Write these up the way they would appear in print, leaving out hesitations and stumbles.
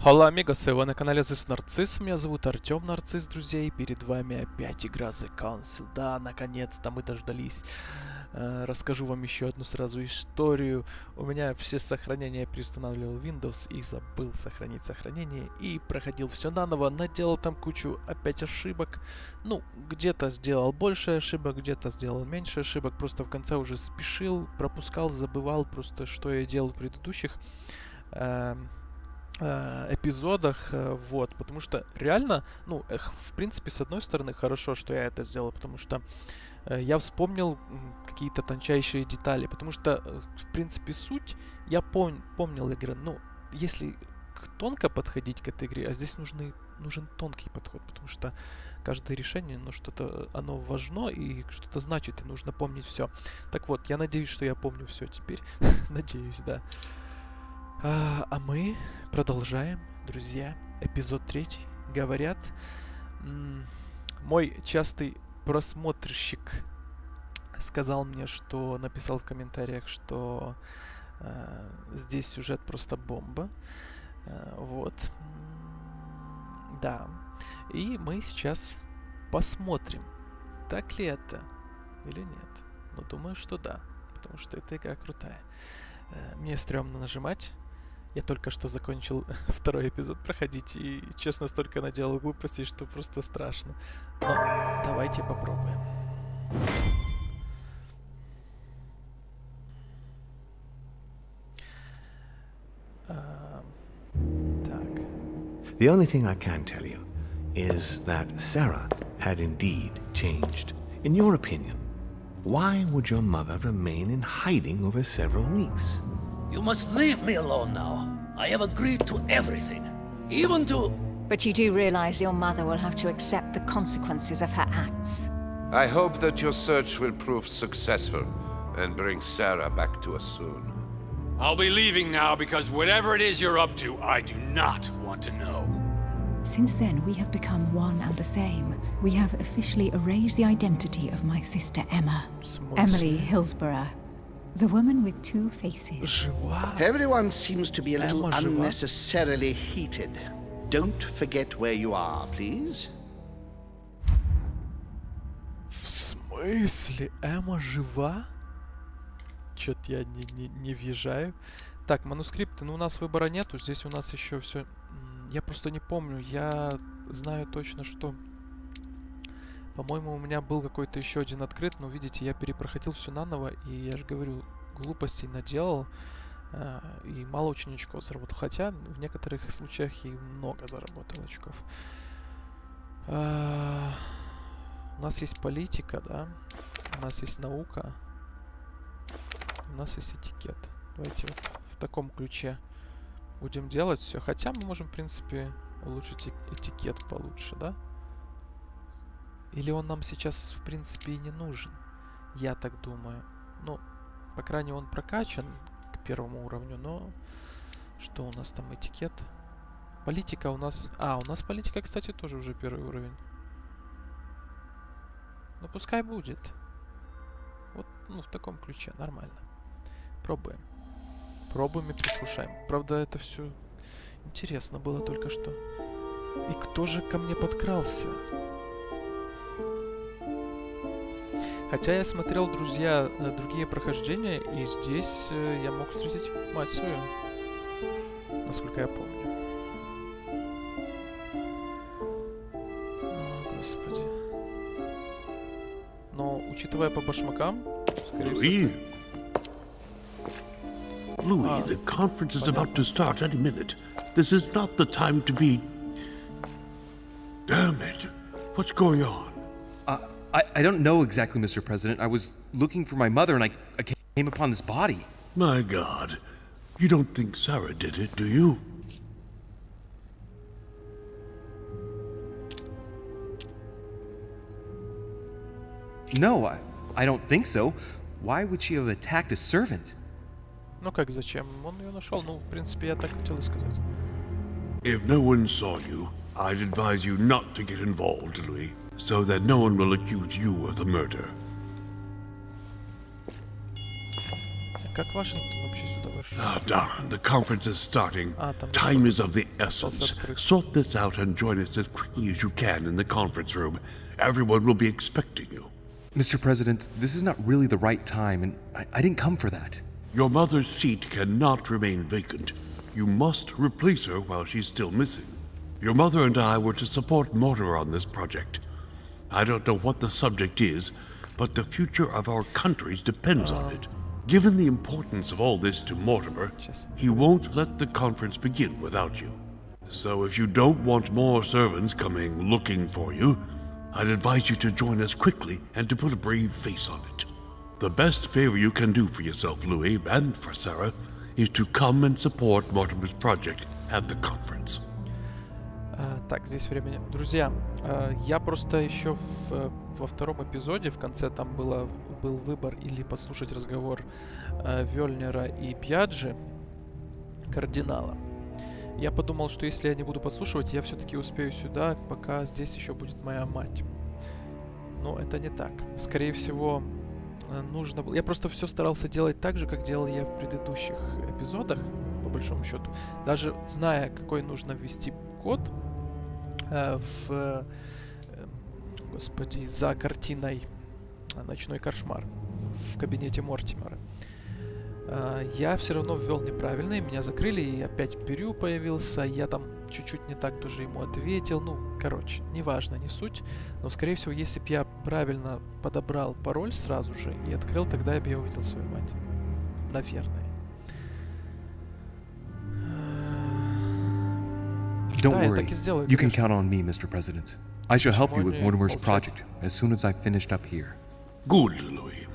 Hola amigos, вы на канале This Narciss, меня зовут Артем Нарцисс, друзья, и перед вами опять игра The Council. Да, наконец-то мы дождались. Расскажу вам еще одну сразу историю. У меня все сохранения переустанавливал Windows и забыл сохранить сохранение. И проходил все наново, наделал там кучу опять ошибок. Ну, где-то сделал больше ошибок, где-то сделал меньше ошибок. Просто в конце уже спешил, пропускал, забывал просто, что я делал в предыдущих эпизодах, вот, потому что реально, ну, в принципе, с одной стороны, хорошо, что я это сделал, потому что я вспомнил какие-то тончайшие детали, потому что, в принципе, суть я помнил игры, ну, если тонко подходить к этой игре, а здесь нужен тонкий подход, потому что каждое решение, ну, что-то, оно важно и что-то значит, и нужно помнить все. Так вот, я надеюсь, что я помню все теперь, надеюсь, да. А мы продолжаем, друзья. Эпизод 3. Говорят, мой частый просмотрщик сказал мне, что написал в комментариях, что здесь сюжет просто бомба. Вот. Да. И мы сейчас посмотрим, так ли это или нет. Но думаю, что да, потому что эта игра крутая. Мне стрёмно нажимать. Я только что закончил второй эпизод проходить и, честно, столько наделал глупостей, что просто страшно. Но давайте попробуем. Так. The only thing I can tell you is that Sarah had indeed changed. In your opinion, why would your mother remain in hiding over several weeks? You must leave me alone now. I have agreed to everything, even to... But you do realize your mother will have to accept the consequences of her acts. I hope that your search will prove successful and bring Sarah back to us soon. I'll be leaving now because whatever it is you're up to, I do not want to know. Since then, we have become one and the same. We have officially erased the identity of my sister Emma. Emily Hillsborough. The woman with two faces. Everyone seems to be a little unnecessarily heated. Don't forget where you are, please. В смысле? Эмма жива? Чё-то я не въезжаю. Так, манускрипты. Ну, у нас выбора нету. Здесь у нас еще все... Я просто не помню. Я знаю точно, что... По-моему, у меня был какой-то еще один открыт, но, видите, я перепроходил все наново, и я же говорю, глупостей наделал, и мало очень очков заработал. Хотя в некоторых случаях и много заработал очков. У нас есть политика, да? У нас есть наука. У нас есть этикет. Давайте вот в таком ключе будем делать все. Хотя мы можем, в принципе, улучшить этикет получше, да? Или он нам сейчас, в принципе, и не нужен? Я так думаю. Ну, по крайней мере, он прокачан к первому уровню, но... Что у нас там? Этикет? Политика у нас... А, у нас политика, кстати, тоже уже первый уровень. Ну, пускай будет. Вот, ну, в таком ключе. Нормально. Пробуем. Пробуем и предвкушаем. Правда, это все интересно было только что. И кто же ко мне подкрался? Хотя я смотрел, друзья, другие прохождения, и здесь я мог встретить мать свою, насколько я помню. О, Господи. Но, учитывая по башмакам, скорее всего... Louis, the conference is about to start any minute. This is not the time to be... Damn it. What's going on? I don't know exactly, Mr. President. I was looking for my mother and I came upon this body. My God. You don't think Sarah did it, do you? No, I don't think so. Why would she have attacked a servant? Ну как зачем? Он ее нашел. Ну, в принципе, я так хотел и сказать. If no one saw you, I'd advise you not to get involved, Louis, so that no one will accuse you of the murder. как Вашингтон вообще сюда вошел? Darling, the conference is starting. Там Time is of the essence. открыт. Sort this out and join us as quickly as you can in the conference room. Everyone will be expecting you. Mr. President, this is not really the right time, and I didn't come for that. Your mother's seat cannot remain vacant. You must replace her while she's still missing. Your mother and I were to support Mortimer on this project. I don't know what the subject is, but the future of our countries depends on it. Given the importance of all this to Mortimer, he won't let the conference begin without you. So if you don't want more servants coming looking for you, I'd advise you to join us quickly and to put a brave face on it. The best favor you can do for yourself, Louis, and for Sarah, is to come and support Mortimer's project at the conference. Так, здесь времени. Друзья, я просто еще во втором эпизоде, в конце там был выбор или послушать разговор Вёльнера и Бьяджи, кардинала. Я подумал, что если я не буду подслушивать, я все-таки успею сюда, пока здесь еще будет моя мать. Но это не так. Скорее всего, нужно было... Я просто все старался делать так же, как делал я в предыдущих эпизодах, по большому счету. Даже зная, какой нужно ввести код господи, за картиной «Ночной кошмар» в кабинете Мортимера. Я все равно ввел неправильно, и меня закрыли, и опять Бирю появился, я там чуть-чуть не так тоже ему ответил, ну, короче, неважно, не суть, но, скорее всего, если бы я правильно подобрал пароль сразу же и открыл, тогда бы я увидел свою мать. Наверное. Don't Да, я worry. так и сделаю, You can конечно. count on me, Mr. President. I shall help you with Mortimer's project as soon as I've finished up here. Good, Louis.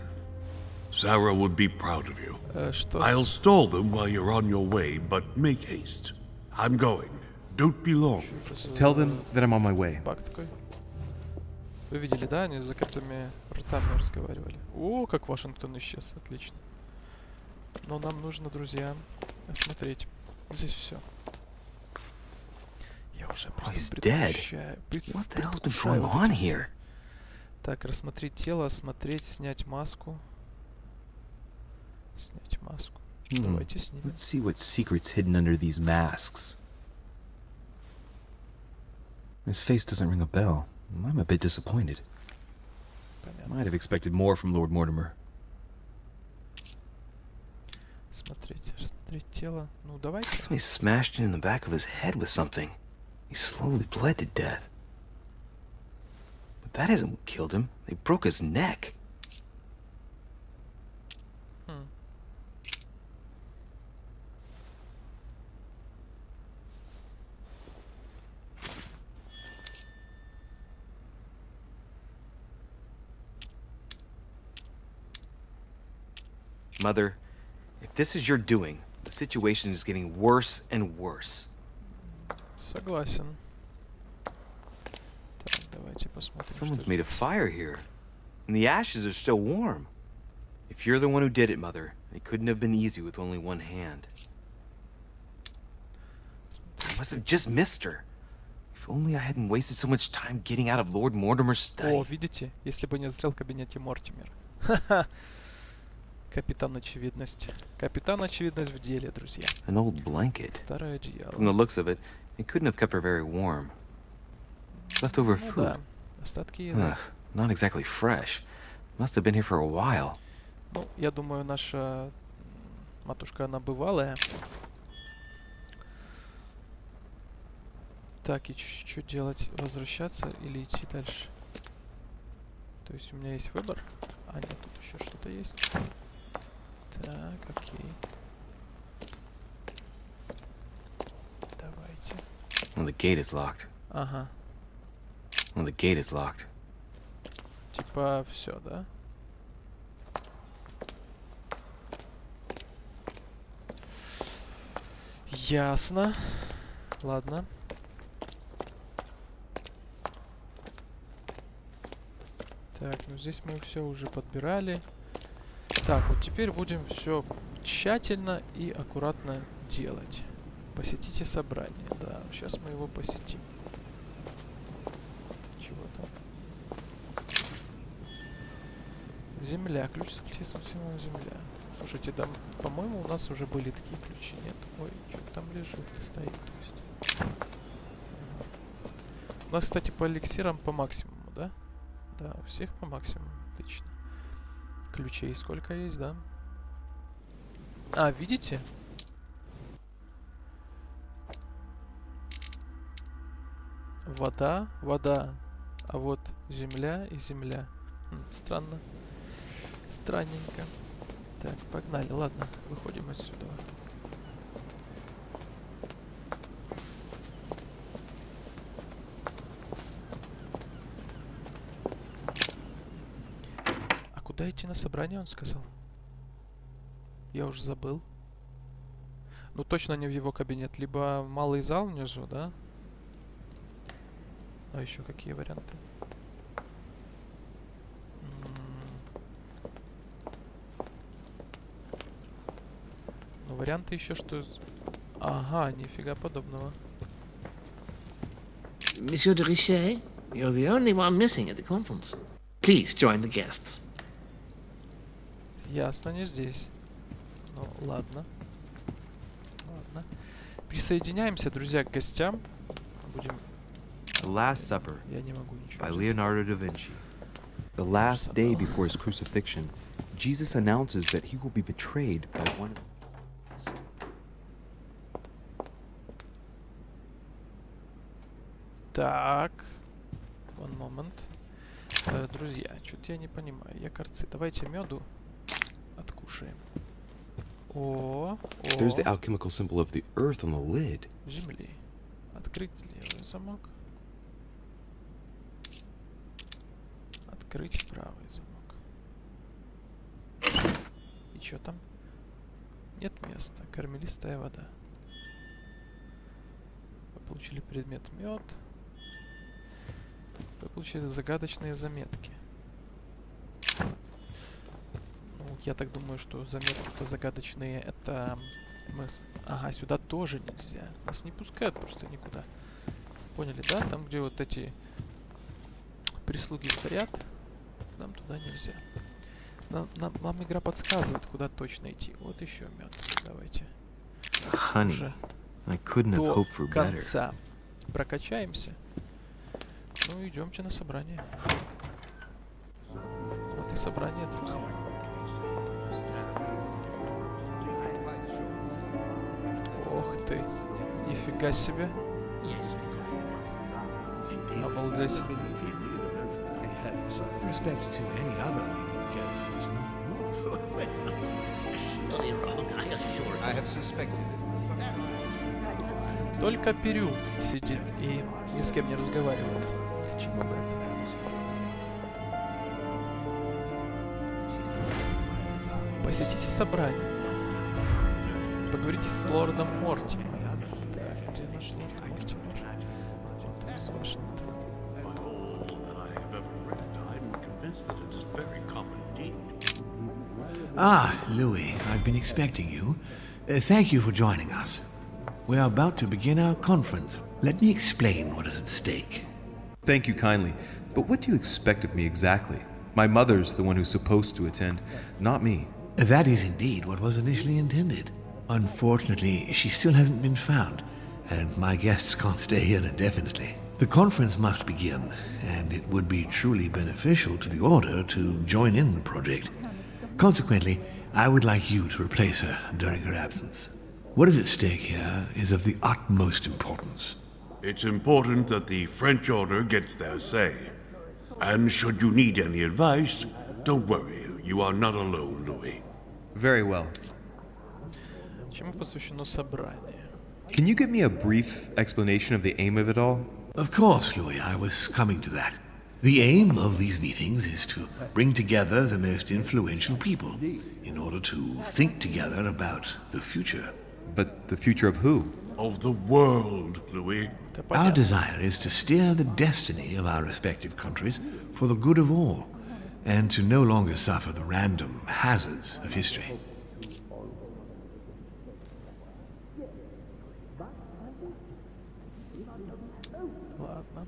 Sarah would be proud of you. Что I'll stall them while you're on your way, but make haste. I'm going. Don't be long. Tell them that I'm on my way. Баг такой. Вы видели, да? Они с закрытыми ртами разговаривали. О, как Вашингтон исчез. Отлично. Но нам нужно, друзья, осмотреть. Здесь все. Я уже просто предвкушаю. What the hell's been going on here? Так, рассмотреть тело, осмотреть, снять маску. Снять маску. Давайте снимем. Let's see what secret's hidden under these masks. His face doesn't ring a bell. I'm a bit disappointed. Понятно. Might have expected more from Lord Mortimer. Смотреть тело. Ну, давайте. Somebody smashed it in the back of his head with something. He slowly bled to death. But that isn't what killed him. They broke his neck. Mother, if this is your doing, the situation is getting worse and worse. Согласен. Так, давайте посмотрим. Someone's made a fire here, and the ashes are still warm. If you're the one who did it, Mother, it couldn't have been easy with only one hand. I must have just missed her. If only I hadn't wasted so much time getting out of Lord Mortimer's study. О, видите? Если бы не застрял в кабинете Мортимера. Ха-ха. Капитан Очевидность. Капитан Очевидность в деле, друзья. An old blanket. Старое одеяло. From the looks of it, it couldn't have kept her very warm. Leftover Ну food. да, остатки еды. Ugh, not exactly fresh. Must have been here for a while. Ну, я думаю, наша матушка, она бывалая. Так, и что делать? Возвращаться или идти дальше? То есть у меня есть выбор. А, нет, тут еще что-то есть. Так, окей. Давайте. Well, the gate is locked. Ага. Well, the gate is locked. Типа все, да? Ясно. Ладно. Так, ну здесь мы все уже подбирали. Так, вот теперь будем все тщательно и аккуратно делать. Посетите собрание. Да, сейчас мы его посетим. Чего там? Земля. Ключ с ключом всего земля. Слушайте, да, по-моему, у нас уже были такие ключи, нет? Ой, что там лежит и стоит, то есть. У нас, кстати, по эликсирам по максимуму, да? Да, у всех по максимуму, отлично. Ключей сколько есть, да? А, видите? Вода, вода. А вот земля и земля. Странно. Странненько. Так, погнали. Ладно, выходим отсюда. А куда идти на собрание, он сказал? Я уже забыл. Ну, точно не в его кабинет. Либо малый зал внизу, да? А еще какие варианты? Ну, варианты еще что... Ага, нифига подобного. Monsieur de Рише, you're the only one missing at the conference. Please join the guests. Ясно, не здесь. Ну, ладно. Ладно. Присоединяемся, друзья, к гостям. Будем... The Last Supper Я не могу ничего by взять. Leonardo da Vinci. The last day before his crucifixion, Jesus announces that he will be betrayed by one of Так. One moment. Друзья, что-то я не понимаю. Якорцы. Давайте меду откушаем. О, There's the alchemical symbol of the earth on the lid. Земли. Открыть левый замок. Открыть правый замок. И что там? Нет места. Кармелистая вода. Вы получили предмет мед. Вы получили загадочные заметки. Ну, я так думаю, что заметки-то загадочные. Это мы... Ага, сюда тоже нельзя. Нас не пускают просто никуда. Поняли, да? Там, где вот эти прислуги стоят, нам туда нельзя. Нам игра подсказывает, куда точно идти. Вот еще мед. Давайте. honey. Уже I couldn't have до hoped for better. конца прокачаемся. Ну, идемте на собрание. Вот и собрание, друзья. Ох ты, нифига себе. Обалдеть. Respect to any other characters, no? Totally wrong, I assure you. I have suspected it. Только Перю сидит и ни с кем не разговаривает. К чему бы это? Посетите собрание. Поговорите с лордом Мортимером. Так, где наш лорд Мортимер? Вот там с Вашингтоном. Ah, Louis, I've been expecting you. Thank you for joining us. We are about to begin our conference. Let me explain what is at stake. Thank you kindly. But what do you expect of me exactly? My mother's the one who's supposed to attend, not me. That is indeed what was initially intended. Unfortunately, she still hasn't been found, and my guests can't stay here indefinitely. The conference must begin, and it would be truly beneficial to the Order to join in the project. Consequently, I would like you to replace her during her absence. What is at stake here is of the utmost importance. It's important that the French Order gets their say. And should you need any advice, don't worry, you are not alone, Louis. Very well. Чему посвящено собрание? Can you give me a brief explanation of the aim of it all? Of course, Louis, I was coming to that. The aim of these meetings is to bring together the most influential people in order to think together about the future. But the future of who? Of the world, Louis. Our desire is to steer the destiny of our respective countries for the good of all, and to no longer suffer the random hazards of history. Ладно.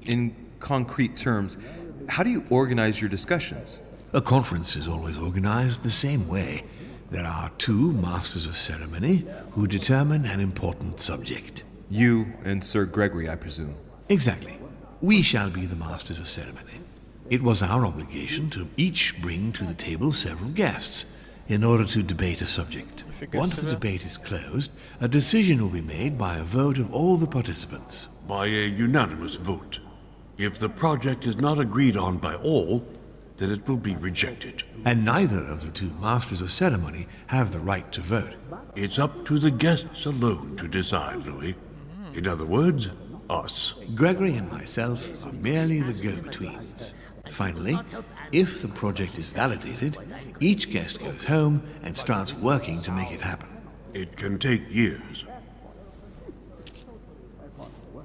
In concrete terms, how do you organize your discussions? A conference is always organized the same way. There are two masters of ceremony who determine an important subject. You and Sir Gregory, I presume. Exactly. We shall be the masters of ceremony. It was our obligation to each bring to the table several guests in order to debate a subject. Once the debate is closed, a decision will be made by a vote of all the participants. By a unanimous vote. If the project is not agreed on by all, then it will be rejected. And neither of the two masters of ceremony have the right to vote. It's up to the guests alone to decide, Louis. In other words, us. Gregory and myself are merely the go-betweens. Finally, if the project is validated, each guest goes home and starts working to make it happen. It can take years.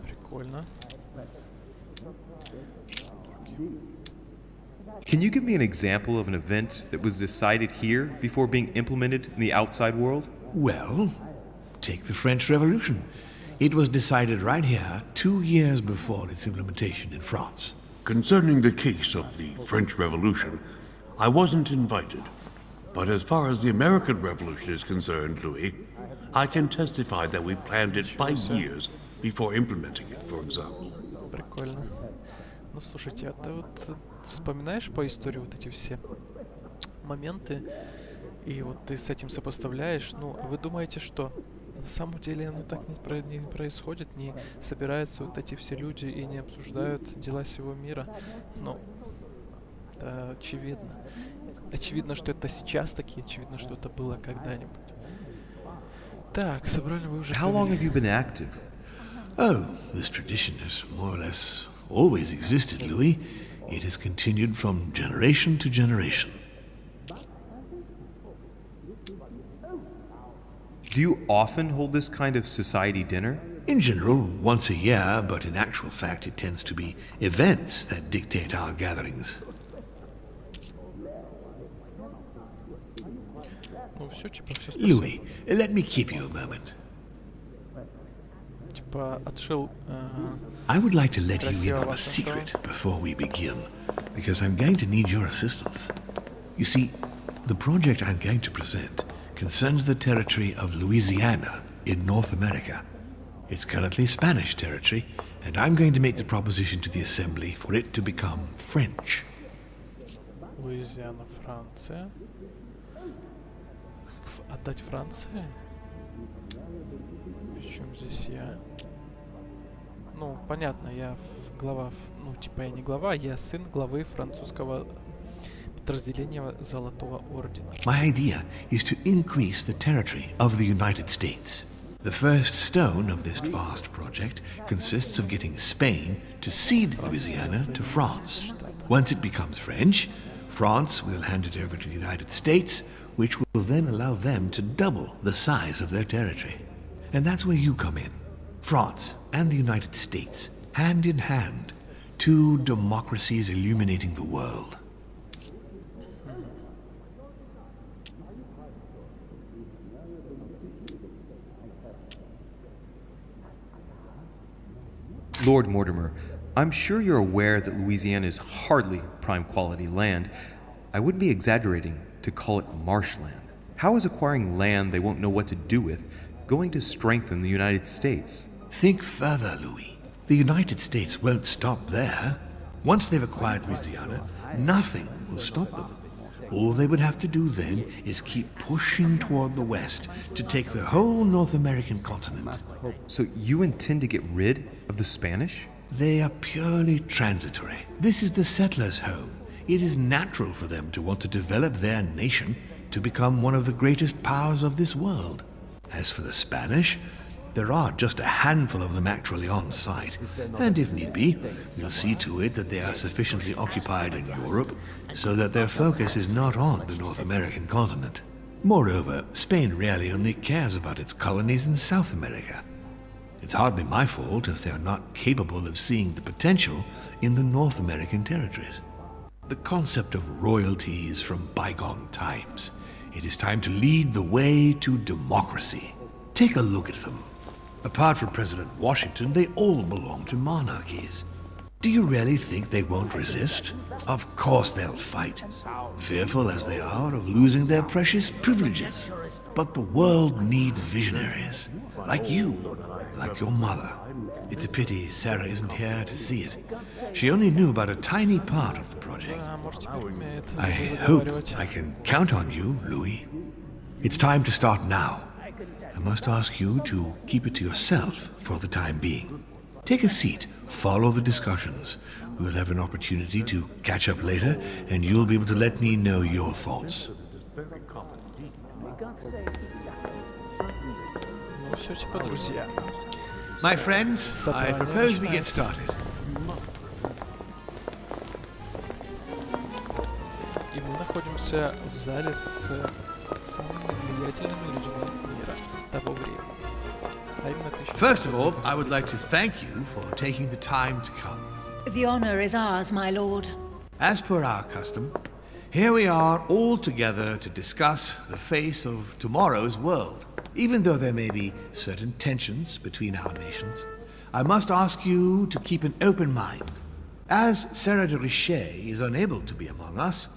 Прикольно. Can you give me an example of an event that was decided here before being implemented in the outside world? Well, take the French Revolution. It was decided right here 2 years before its implementation in France. Concerning the case of the French Revolution, I wasn't invited. But as far as the American Revolution is concerned, Louis, I can testify that we planned it 5 years before implementing it, for example. Прикольно. Ну, слушайте, а ты вот вспоминаешь по истории вот эти все моменты, и вот ты с этим сопоставляешь, ну, вы думаете, что на самом деле оно так не происходит, не собираются вот эти все люди и не обсуждают дела всего мира? Ну, это очевидно. Очевидно, что это сейчас таки, очевидно, что это было когда-нибудь. Так, собрали вы уже... How long have you been active? Oh, this tradition has more or less always existed, Louis. It has continued from generation to generation. Do you often hold this kind of society dinner? In general, once a year, but in actual fact it tends to be events that dictate our gatherings. Ну, все, типа, все Louis, let me keep you a moment. Типа, отшил... I would like to let you in Красиво on a вас secret before we begin, because I'm going to need your assistance. You see, the project I'm going to present concerns the territory of Louisiana in North America. It's currently Spanish territory, and I'm going to make the proposition to the Assembly for it to become French. Луизиана, Франция. Отдать Франции? Причем здесь я? Ну, понятно, я глава... Ну, типа я не глава, я сын главы французского подразделения Золотого Ордена. My idea is to increase the territory of the United States. The first stone of this vast project consists of getting Spain to cede Louisiana to France. Once it becomes French, France will hand it over to the United States, which will then allow them to double the size of their territory. And that's where you come in. France and the United States, hand in hand, two democracies illuminating the world. Lord Mortimer, I'm sure you're aware that Louisiana is hardly prime quality land. I wouldn't be exaggerating to call it marshland. How is acquiring land they won't know what to do with going to strengthen the United States? Think further, Louis. The United States won't stop there. Once they've acquired Louisiana, nothing will stop them. All they would have to do then is keep pushing toward the west to take the whole North American continent. So you intend to get rid of the Spanish? They are purely transitory. This is the settlers' home. It is natural for them to want to develop their nation to become one of the greatest powers of this world. As for the Spanish, there are just a handful of them actually on site, and if need be, we'll see to it that they are sufficiently occupied in Europe so that their focus is not on the North American continent. Moreover, Spain really only cares about its colonies in South America. It's hardly my fault if they're not capable of seeing the potential in the North American territories. The concept of royalty is from bygone times. It is time to lead the way to democracy. Take a look at them. Apart from President Washington, they all belong to monarchies. Do you really think they won't resist? Of course they'll fight, fearful as they are of losing their precious privileges. But the world needs visionaries, like you, like your mother. It's a pity Sarah isn't here to see it. She only knew about a tiny part of the project. I hope I can count on you, Louis. It's time to start now. I must ask you to keep it to yourself for the time being. Take a seat, follow the discussions. We'll have an opportunity to catch up later, and you'll be able to let me know your thoughts. My friends, I propose we get started. И мы находимся в зале с самыми влиятельными людьми мира того времени. First of all, I would like to thank you for taking the time to come. The honor is ours, my lord. As per our custom, here we are all together to discuss the face of tomorrow's world. Even though there may be certain tensions between our nations, I must ask you to keep an open mind. As Sarah de Рише is unable to be among us,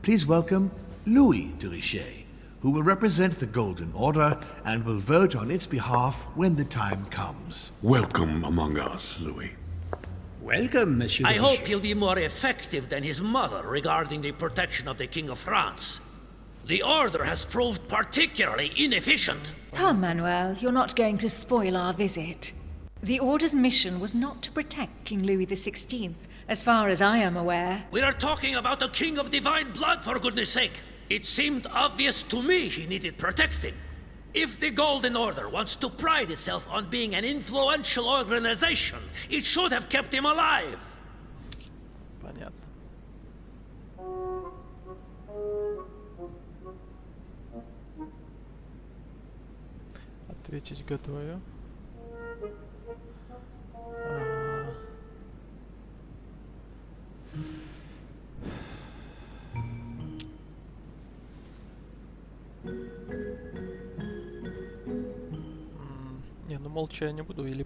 please welcome Louis de Рише, who will represent the Golden Order and will vote on its behalf when the time comes. Welcome among us, Louis. Welcome, Monsieur. I hope he'll be more effective than his mother regarding the protection of the King of France. The Order has proved particularly inefficient. Come, Manuel, you're not going to spoil our visit. The Order's mission was not to protect King Louis XVI, as far as I am aware. We are talking about a king of divine blood, for goodness sake. It seemed obvious to me he needed protecting. If the Golden Order wants to pride itself on being an influential organization, it should have kept him alive. Понятно. Ответить готовы. Не, ну молча я не буду, или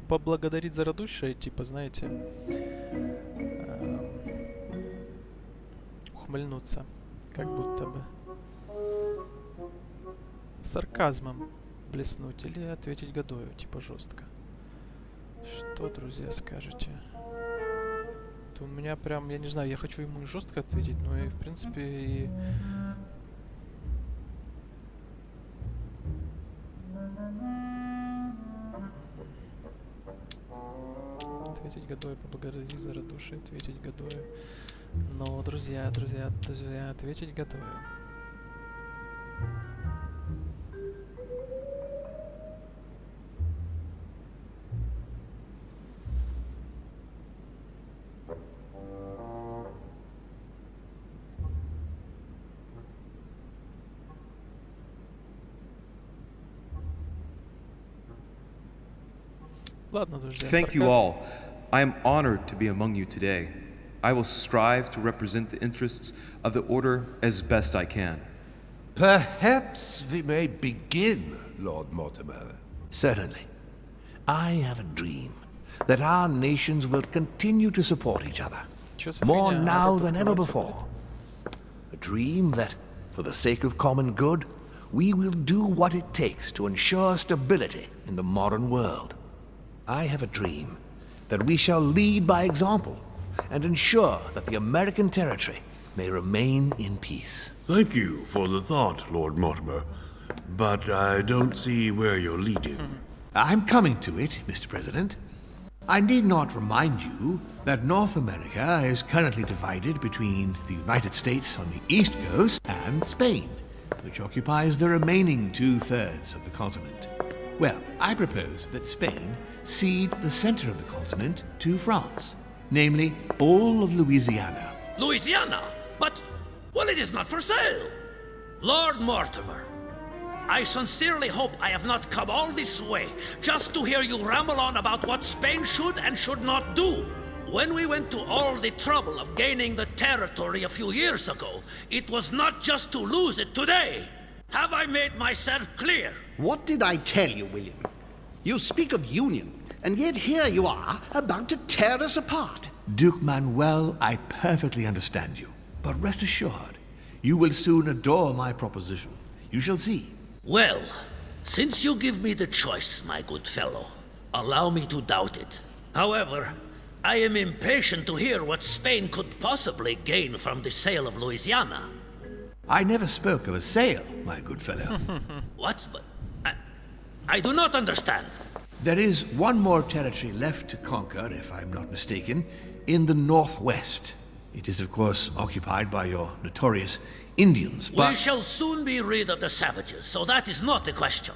поблагодарить за радушие, типа, знаете, ухмыльнуться, как будто бы сарказмом блеснуть, или ответить годою, типа, жестко. Что, друзья, скажете? То у меня прям, я не знаю, я хочу ему и жестко ответить, но и, в принципе, и... Ответить годой, поблагодарить за радушие, ответить годою. Но, друзья, ответить годою. Ладно, друзья, Thank you all. I am honored to be among you today. I will strive to represent the interests of the Order as best I can. Perhaps we may begin, Lord Mortimer. Certainly. I have a dream that our nations will continue to support each other, more now than ever before. A dream that, for the sake of common good, we will do what it takes to ensure stability in the modern world. I have a dream that we shall lead by example and ensure that the American territory may remain in peace. Thank you for the thought, Lord Mortimer, but I don't see where you're leading. I'm coming to it, Mr. President. I need not remind you that North America is currently divided between the United States on the east coast and Spain, which occupies the remaining 2/3 of the continent. Well, I propose that Spain cede the center of the continent to France, namely all of Louisiana. Louisiana? But, well, it is not for sale. Lord Mortimer, I sincerely hope I have not come all this way just to hear you ramble on about what Spain should and should not do. When we went to all the trouble of gaining the territory a few years ago, it was not just to lose it today. Have I made myself clear? What did I tell you, William? You speak of union, And yet here you are, about to tear us apart. Duke Manuel, I perfectly understand you. But rest assured, you will soon adore my proposition. You shall see. Well, since you give me the choice, my good fellow, allow me to doubt it. However, I am impatient to hear what Spain could possibly gain from the sale of Louisiana. I never spoke of a sale, my good fellow. What? But I do not understand. There is one more territory left to conquer, if I'm not mistaken, in the northwest. It is, of course, occupied by your notorious Indians, but... We shall soon be rid of the savages, so that is not the question.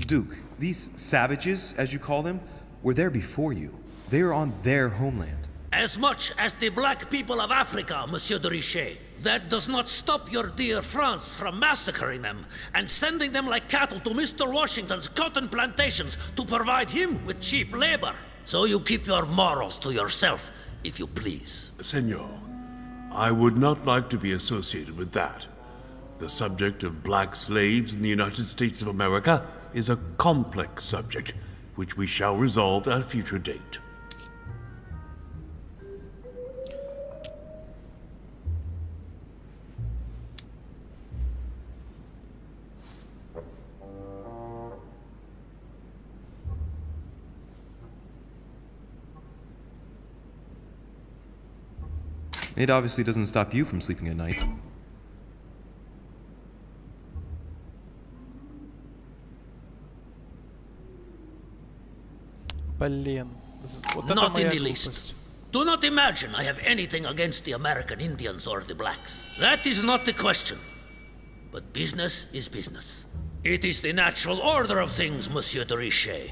Duke, these savages, as you call them, were there before you. They are on their homeland. As much as the black people of Africa, Monsieur de Riche. That does not stop your dear France from massacring them and sending them like cattle to Mr. Washington's cotton plantations to provide him with cheap labor. So you keep your morals to yourself, if you please. Senor, I would not like to be associated with that. The subject of black slaves in the United States of America is a complex subject, which we shall resolve at a future date. It obviously doesn't stop you from sleeping at night. Блин. Вот это Not in моя the least. глупость. Do not imagine I have anything against the American Indians or the blacks. That is not the question. But business is business. It is the natural order of things, Monsieur de Riche.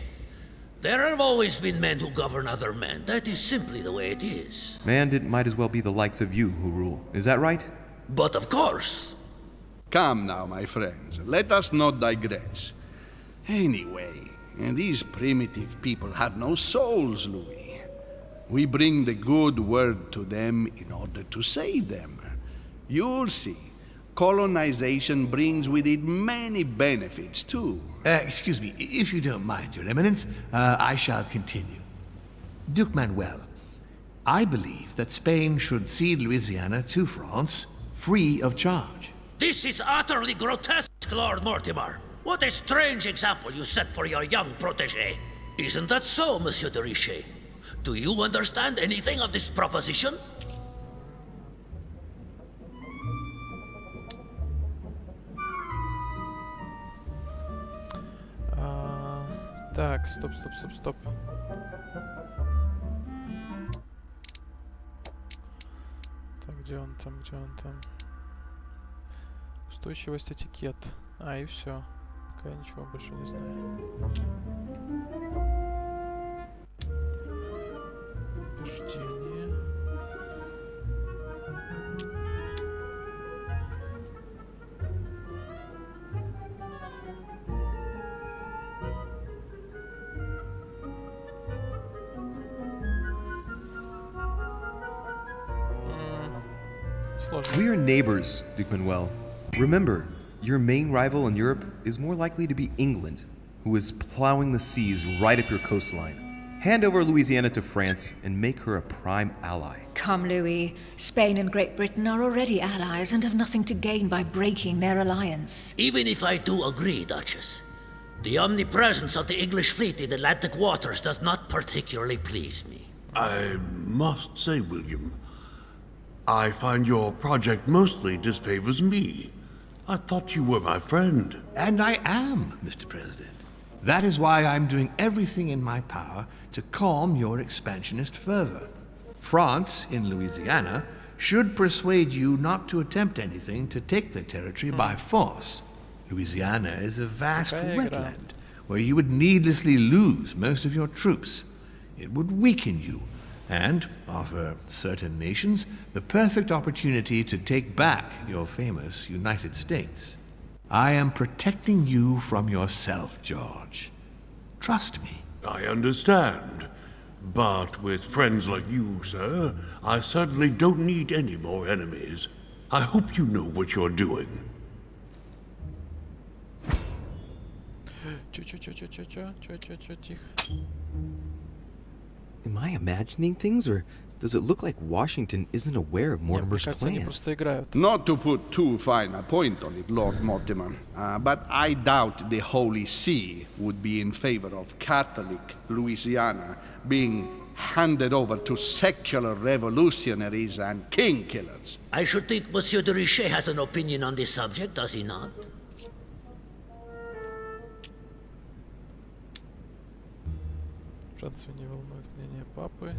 There have always been men who govern other men. That is simply the way it is. And it might as well be the likes of you who rule. Is that right? But of course. Come now, my friends, let us not digress. Anyway, these primitive people have no souls, Louis. We bring the good word to them in order to save them. You'll see. Colonization brings with it many benefits, too. Excuse me, if you don't mind, Your Eminence, I shall continue. Duke Manuel, I believe that Spain should cede Louisiana to France free of charge. This is utterly grotesque, Lord Mortimer. What a strange example you set for your young protege. Isn't that so, Monsieur de Riche? Do you understand anything of this proposition? Так, стоп, стоп, стоп, стоп. Так, где он там, где он там? Устойчивость, этикет. А, и все. Пока я ничего больше не знаю. Убеждение. We are neighbors, Duke Manuel. Remember, your main rival in Europe is more likely to be England, who is plowing the seas right up your coastline. Hand over Louisiana to France and make her a prime ally. Come, Louis. Spain and Great Britain are already allies and have nothing to gain by breaking their alliance. Even if I do agree, Duchess, the omnipresence of the English fleet in Atlantic waters does not particularly please me. I must say, William, I find your project mostly disfavors me. I thought you were my friend. And I am, Mr. President. That is why I'm doing everything in my power to calm your expansionist fervor. France, in Louisiana, should persuade you not to attempt anything to take the territory by force. Louisiana is a vast wetland where you would needlessly lose most of your troops. It would weaken you and offer certain nations the perfect opportunity to take back your famous United States. I am protecting you from yourself, George. Trust me. I understand. But with friends like you, sir, I certainly don't need any more enemies. I hope you know what you're doing. Чё, тихо. Am I imagining things, or does it look like Washington isn't aware of Нет, мне Mortimer's кажется, они plan? просто играют. Not to put too fine a point on it, Lord Mortimer, but I doubt the Holy See would be in favor of Catholic Louisiana being handed over to secular revolutionaries and king killers. I should think Monsieur de Рише has an opinion on this subject, does he not? Францию не волнует мнение папы.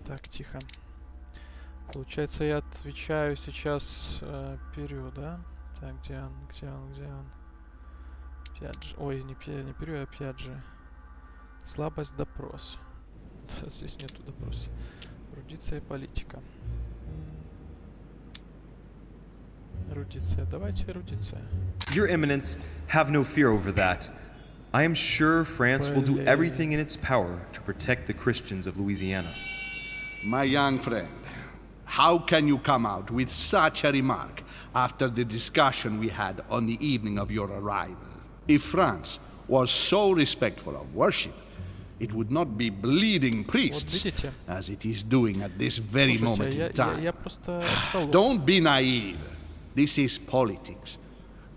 Так, тихо. Получается, я отвечаю сейчас Перю, да? Так, где он? Опять же. Ой, не Перю, а опять же. Слабость, допрос. Здесь нету допроса. Эрудиция и политика. Эрудиция. Давайте эрудиция. Your Eminence, have no fear over that. I am sure France will do everything in its power to protect the Christians of Louisiana. My young friend, how can you come out with such a remark after the discussion we had on the evening of your arrival? If France was so respectful of worship, it would not be bleeding priests, as it is doing at this very moment in time. Don't be naive. This is politics.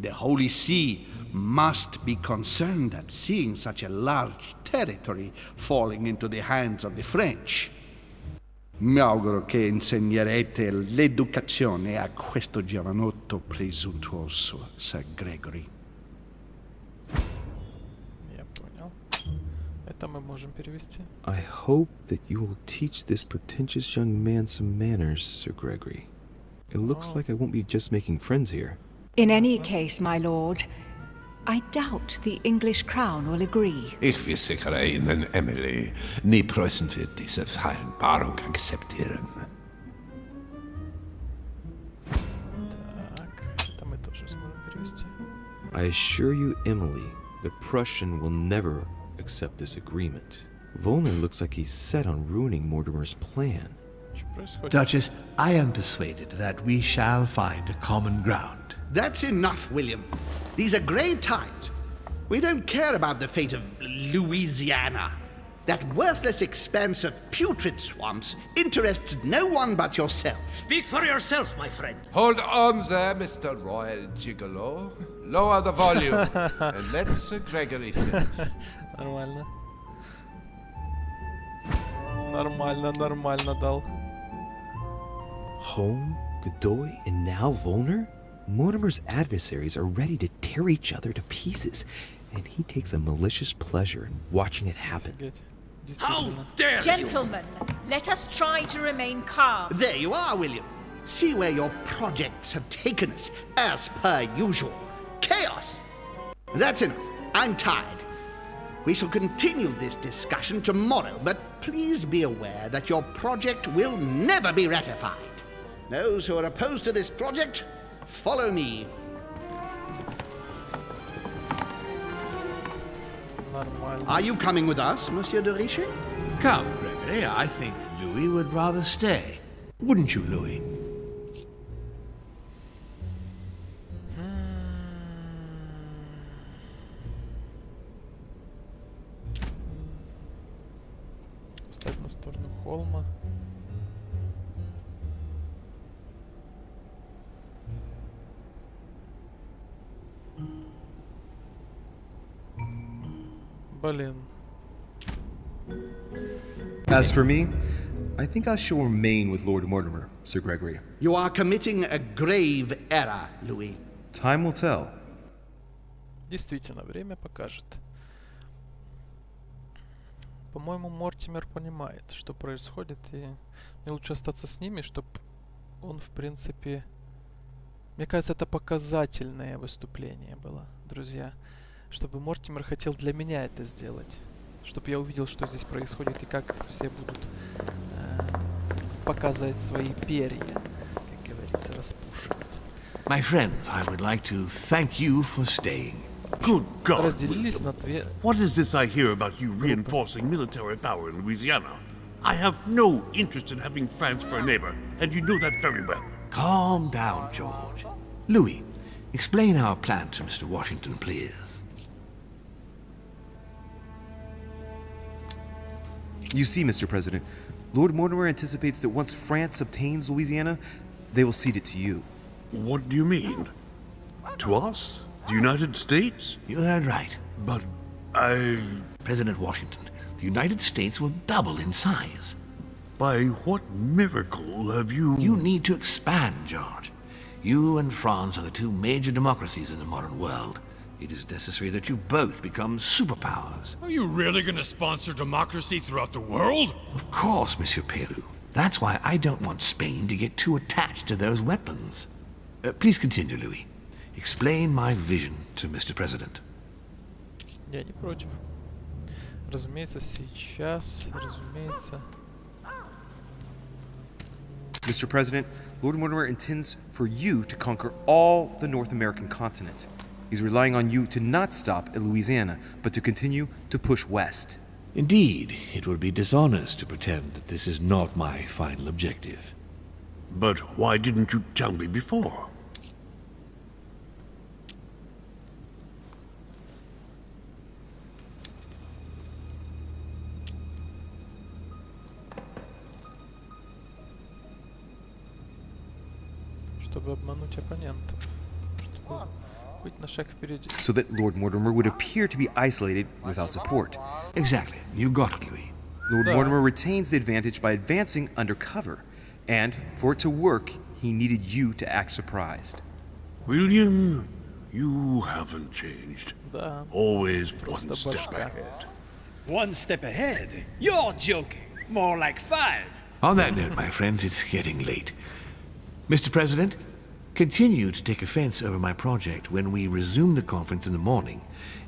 The Holy See must be concerned at seeing such a large territory falling into the hands of the French. Mi auguro che insegnerete l'educazione a questo giovanotto presuntuoso, Sir Gregory. Я понял. Это мы можем перевести. I hope that you will teach this pretentious young man some manners, Sir Gregory. It looks like I won't be just making friends here. In any case, my lord, I doubt the English crown will agree. Ich versichere Ihnen, Emily, nie Preußen wird diese Vereinbarung akzeptieren. Так, это мы тоже сможем перевести. I assure you, Emily, the Prussian will never accept this agreement. Volner looks like he's set on ruining Mortimer's plan. Что происходит? Duchess, I am persuaded that we shall find a common ground. That's enough, William. These are grave times. We don't care about the fate of Louisiana. That worthless expanse of putrid swamps interests no one but yourself. Speak for yourself, my friend. Hold on there, Mr. Royal Gigolo. Lower the volume and let Sir Gregory finish. Нормально. Нормально дал. Home, Godoy, and now Volner? Mortimer's adversaries are ready to tear each other to pieces, and he takes a malicious pleasure in watching it happen. How dare you! Gentlemen, let us try to remain calm. There you are, William. See where your projects have taken us, as per usual. Chaos! That's enough. I'm tired. We shall continue this discussion tomorrow, but please be aware that your project will never be ratified. Those who are opposed to this project, follow me. Are you coming with us, Monsieur de Рише? Come, Gregory, I think Louis would rather stay. Wouldn't you, Louis? Встать на сторону холма. Блин. As for me, I think I shall remain with Lord Mortimer, Sir Gregory. You are committing a grave error, Louis. Time will tell. Действительно, время покажет. По-моему, Мортимер понимает, что происходит, и мне лучше остаться с ними, чтобы он, в принципе... Мне кажется, это показательное выступление было, друзья. Чтобы Мортимер хотел для меня это сделать. Чтобы я увидел, что здесь происходит, и как все будут показывать свои перья, как говорится, распушивать. My friends, I would like to thank you for staying. Good God, Разделились William. на две... What is this I hear about you reinforcing military power in Louisiana? I have no interest in having France for a neighbor, and you know that very well. Calm down, George. Louis, Explain our plan to Mr. Washington, please. You see, Mr. President, Lord Mortimer anticipates that once France obtains Louisiana, they will cede it to you. What do you mean? To us? The United States? You heard right. But President Washington, the United States will double in size. By what miracle have you... You need to expand, George. You and France are the two major democracies in the modern world. It is necessary that you both become superpowers. Are you really going to sponsor democracy throughout the world? Of course, Monsieur Peru. That's why I don't want Spain to get too attached to those weapons. Please continue, Louis. Explain my vision to Mr. President. Я не против. Разумеется, сейчас, разумеется. Mr. President, Lord Mortimer intends for you to conquer all the North American continent. He's relying on you to not stop at Louisiana, but to continue to push west. Indeed, it would be dishonest to pretend that this is not my final objective. But why didn't you tell me before? Чтобы обмануть оппонента. Чтобы быть на шаг впереди. So that Lord Mortimer would appear to be isolated without support. Exactly. You got it, Louis. Lord Mortimer retains the advantage by advancing undercover. And for it to work, he needed you to act surprised. William, you haven't changed. Да. Always one Просто step башка. ahead. 1 step ahead? You're joking. More like 5. On that note, my friends, it's getting late. Mr. President, continue to take offense over my project when we resume the conference in the morning.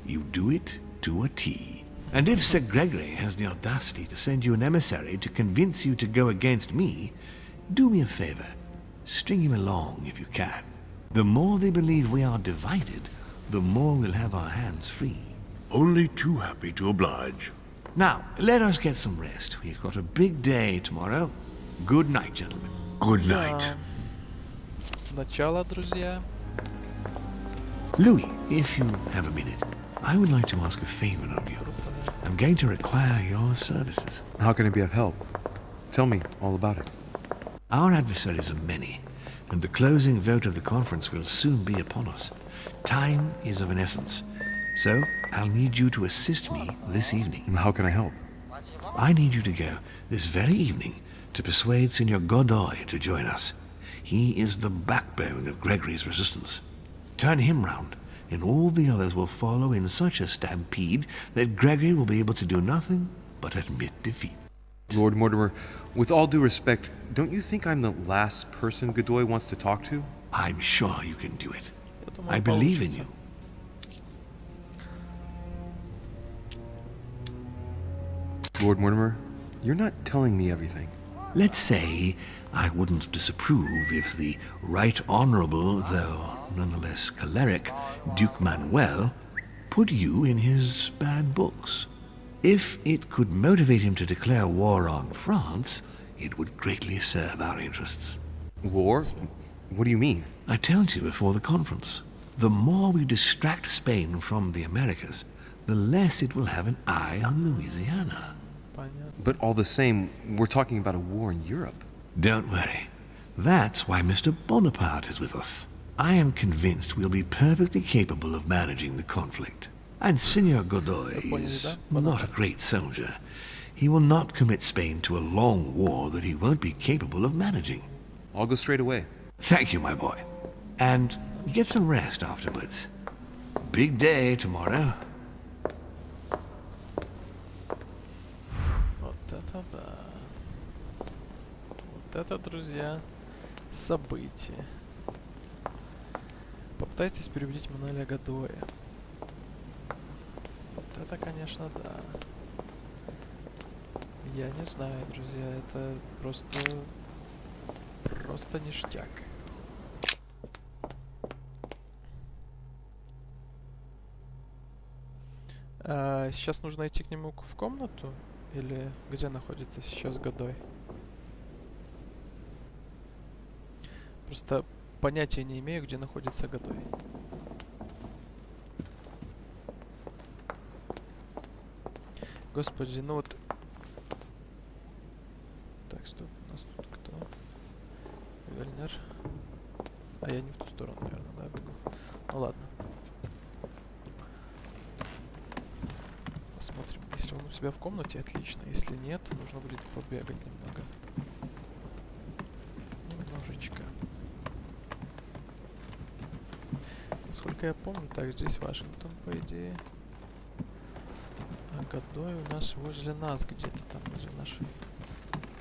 You do it to a T. And if Sir Gregory has the audacity to send you an emissary to convince you to go against me, do me a favor. String him along if you can. The more they believe we are divided, the more we'll have our hands free. Only too happy to oblige. Now, let us get some rest. We've got a big day tomorrow. Good night, gentlemen. Good night. Начало, друзья. Louis, if you have a minute, I would like to ask a favor of you. I'm going to require your services. How can I be of help? Tell me all about it. Our adversaries are many, and the closing vote of the conference will soon be upon us. Time is of an essence, so I'll need you to assist me this evening. How can I help? I need you to go this very evening to persuade Signor Godoy to join us. He is the backbone of Gregory's resistance. Turn him round, and all the others will follow in such a stampede that Gregory will be able to do nothing but admit defeat. Lord Mortimer, with all due respect, don't you think I'm the last person Godoy wants to talk to? I'm sure you can do it. Я думаю, I believe in получится. you. Lord Mortimer, you're not telling me everything. Let's say I wouldn't disapprove if the Right Honourable, though nonetheless choleric, Duke Manuel put you in his bad books. If it could motivate him to declare war on France, it would greatly serve our interests. War? What do you mean? I told you before the conference. The more we distract Spain from the Americas, the less it will have an eye on Louisiana. Понятно. But all the same, we're talking about a war in Europe. Don't worry. That's why Mr. Bonaparte is with us. I am convinced we'll be perfectly capable of managing the conflict. And Signor Godoy is not a great soldier. He will not commit Spain to a long war that he won't be capable of managing. I'll go straight away. Thank you, my boy. And get some rest afterwards. Big day tomorrow. Вот это да. Вот это, друзья, событие. Попытайтесь переубедить Мануэля Годоя. Вот это, конечно, да. Я не знаю, друзья, это просто ништяк. Сейчас нужно идти к нему в комнату? Или где находится сейчас Годой? Просто понятия не имею, где находится Годой. Господи, ну вот... Так, стоп, у нас тут кто? Вельнер. А я не в ту сторону, наверное, да, бегу. Ну ладно. Посмотрим. Если он у себя в комнате, отлично. Если нет, нужно будет побегать немного. Немножечко. Насколько я помню, так, здесь Вашингтон, по идее. А Годой у нас возле нас где-то там, возле нашей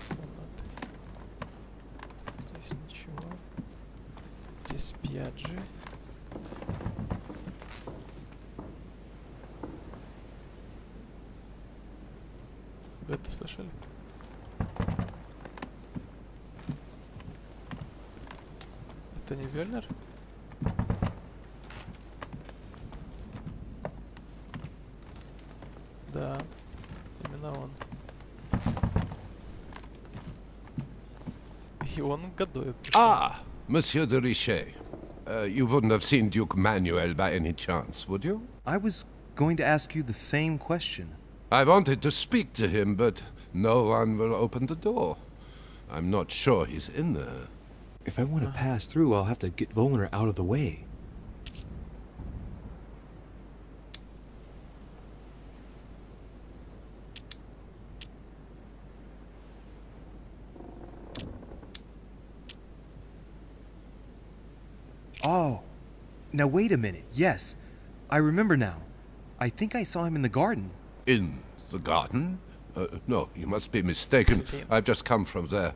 комнаты. Здесь ничего. Здесь Пьяджи. Вы это слышали? Это не Вельнер? Да, именно он. И он Годой пришел. Ah, Monsieur de Рише. You wouldn't have seen Duke Manuel by any chance, would you? I was going to ask you the same question. I wanted to speak to him, but no one will open the door. I'm not sure he's in there. If I want to pass through, I'll have to get Volner out of the way. Oh, now wait a minute. Yes, I remember now. I think I saw him in the garden. In the garden? No, you must be mistaken. I've just come from there.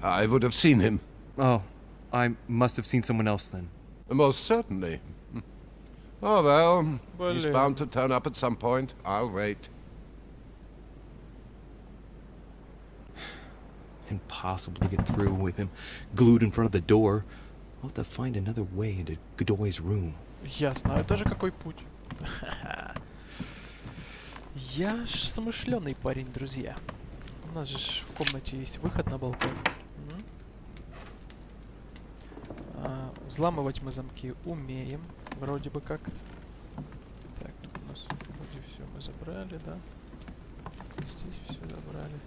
I would have seen him. Oh, I must have seen someone else then. Most certainly. Oh well, he's bound to turn up at some point. I'll wait. Impossible to get through with him glued in front of the door. I'll have to find another way into Godoy's room. Я знаю даже какой путь. Я ж смышленый парень, друзья. У нас же в комнате есть выход на балкон. Взламывать мы замки умеем, вроде бы как. Так, тут у нас вроде все мы забрали, да? Здесь все забрали.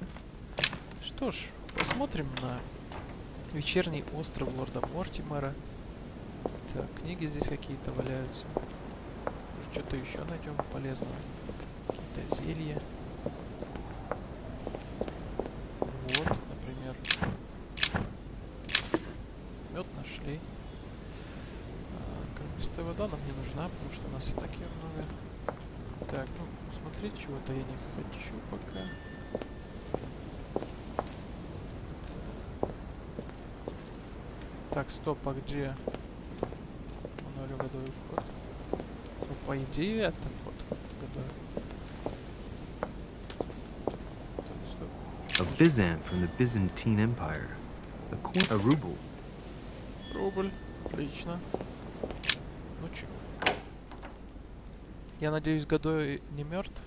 Что ж, посмотрим на вечерний остров лорда Мортимера. Так, книги здесь какие-то валяются. Может, что-то еще найдем полезного. Какие-то зелья. Вот, например. Мед нашли. Кормистая вода нам не нужна, потому что у нас и так ее много. Так, ну, смотреть чего-то я не хочу пока. Так, стоп, а где? Мануэлю Годою вход? Ну, по идее, это вход Годою. A Byzant from the Byzantine Empire. A ruble. Рубль. Отлично. Ну чё? Я надеюсь, Годой не мертв.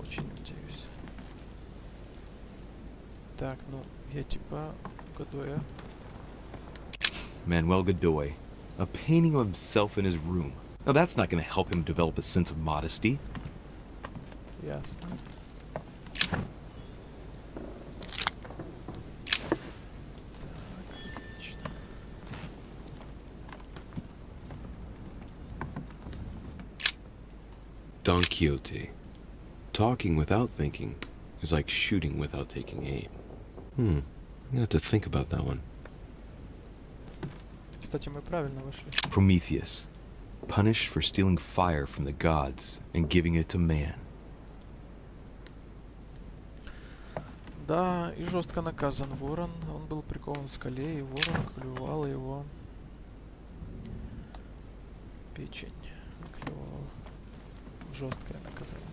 Очень надеюсь. Так, ну, я типа Годоя. Manuel Godoy. A painting of himself in his room. Now that's not going to help him develop a sense of modesty. Ясно. Don Quixote. Talking without thinking is like shooting without taking aim. I'm gonna have to think about that one. Кстати, мы правильно вышли. Prometheus. Punished for stealing fire from the gods and giving it to man. Да, и жестко наказан ворон. Он был прикован к скале, и ворон клювал его печень. Клювал. Жесткое наказание.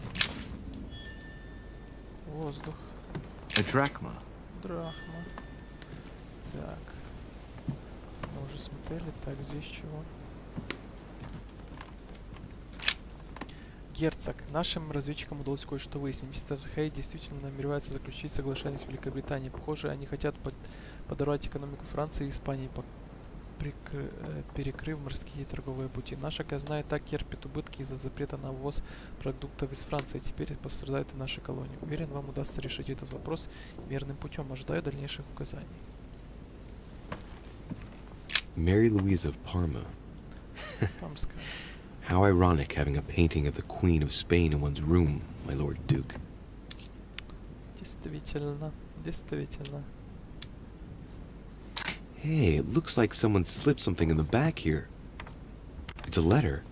Воздух. A drachma. Драхма. Так. Мы уже смотрели. Так, здесь чего? Герцог. Нашим разведчикам удалось кое-что выяснить. Мистер Хей действительно намеревается заключить соглашение с Великобританией. Похоже, они хотят подорвать экономику Франции и Испании, перекрыв морские торговые пути. Наша казна и так терпит убытки из-за запрета на ввоз продуктов из Франции. Теперь пострадают и наши колонии. Уверен, вам удастся решить этот вопрос мирным путем. Ожидаю дальнейших указаний. Mary Louise of Parma. How ironic having a painting of the Queen of Spain in one's room, my Lord Duke. Действительно, действительно. Hey, it looks like someone slipped something in the back here. It's a letter.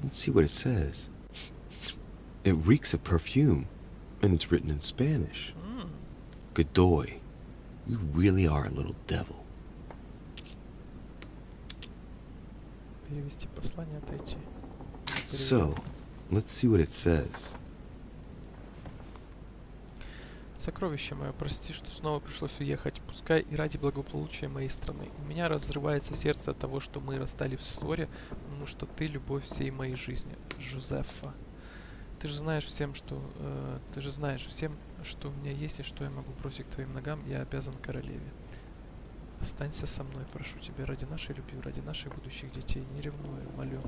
Let's see what it says. It reeks of perfume, and it's written in Spanish. Godoy, you really are a little devil. Перевести послание, отойти. So, let's see what it says. Сокровище мое, прости, что снова пришлось уехать, пускай и ради благополучия моей страны. У меня разрывается сердце от того, что мы расстались в ссоре, потому что ты любовь всей моей жизни. Жозефа. Ты же знаешь всем, что у меня есть и что я могу бросить к твоим ногам, я обязан королеве. Останься со мной, прошу тебя, ради нашей любви, ради наших будущих детей. Не ревнуй, молю.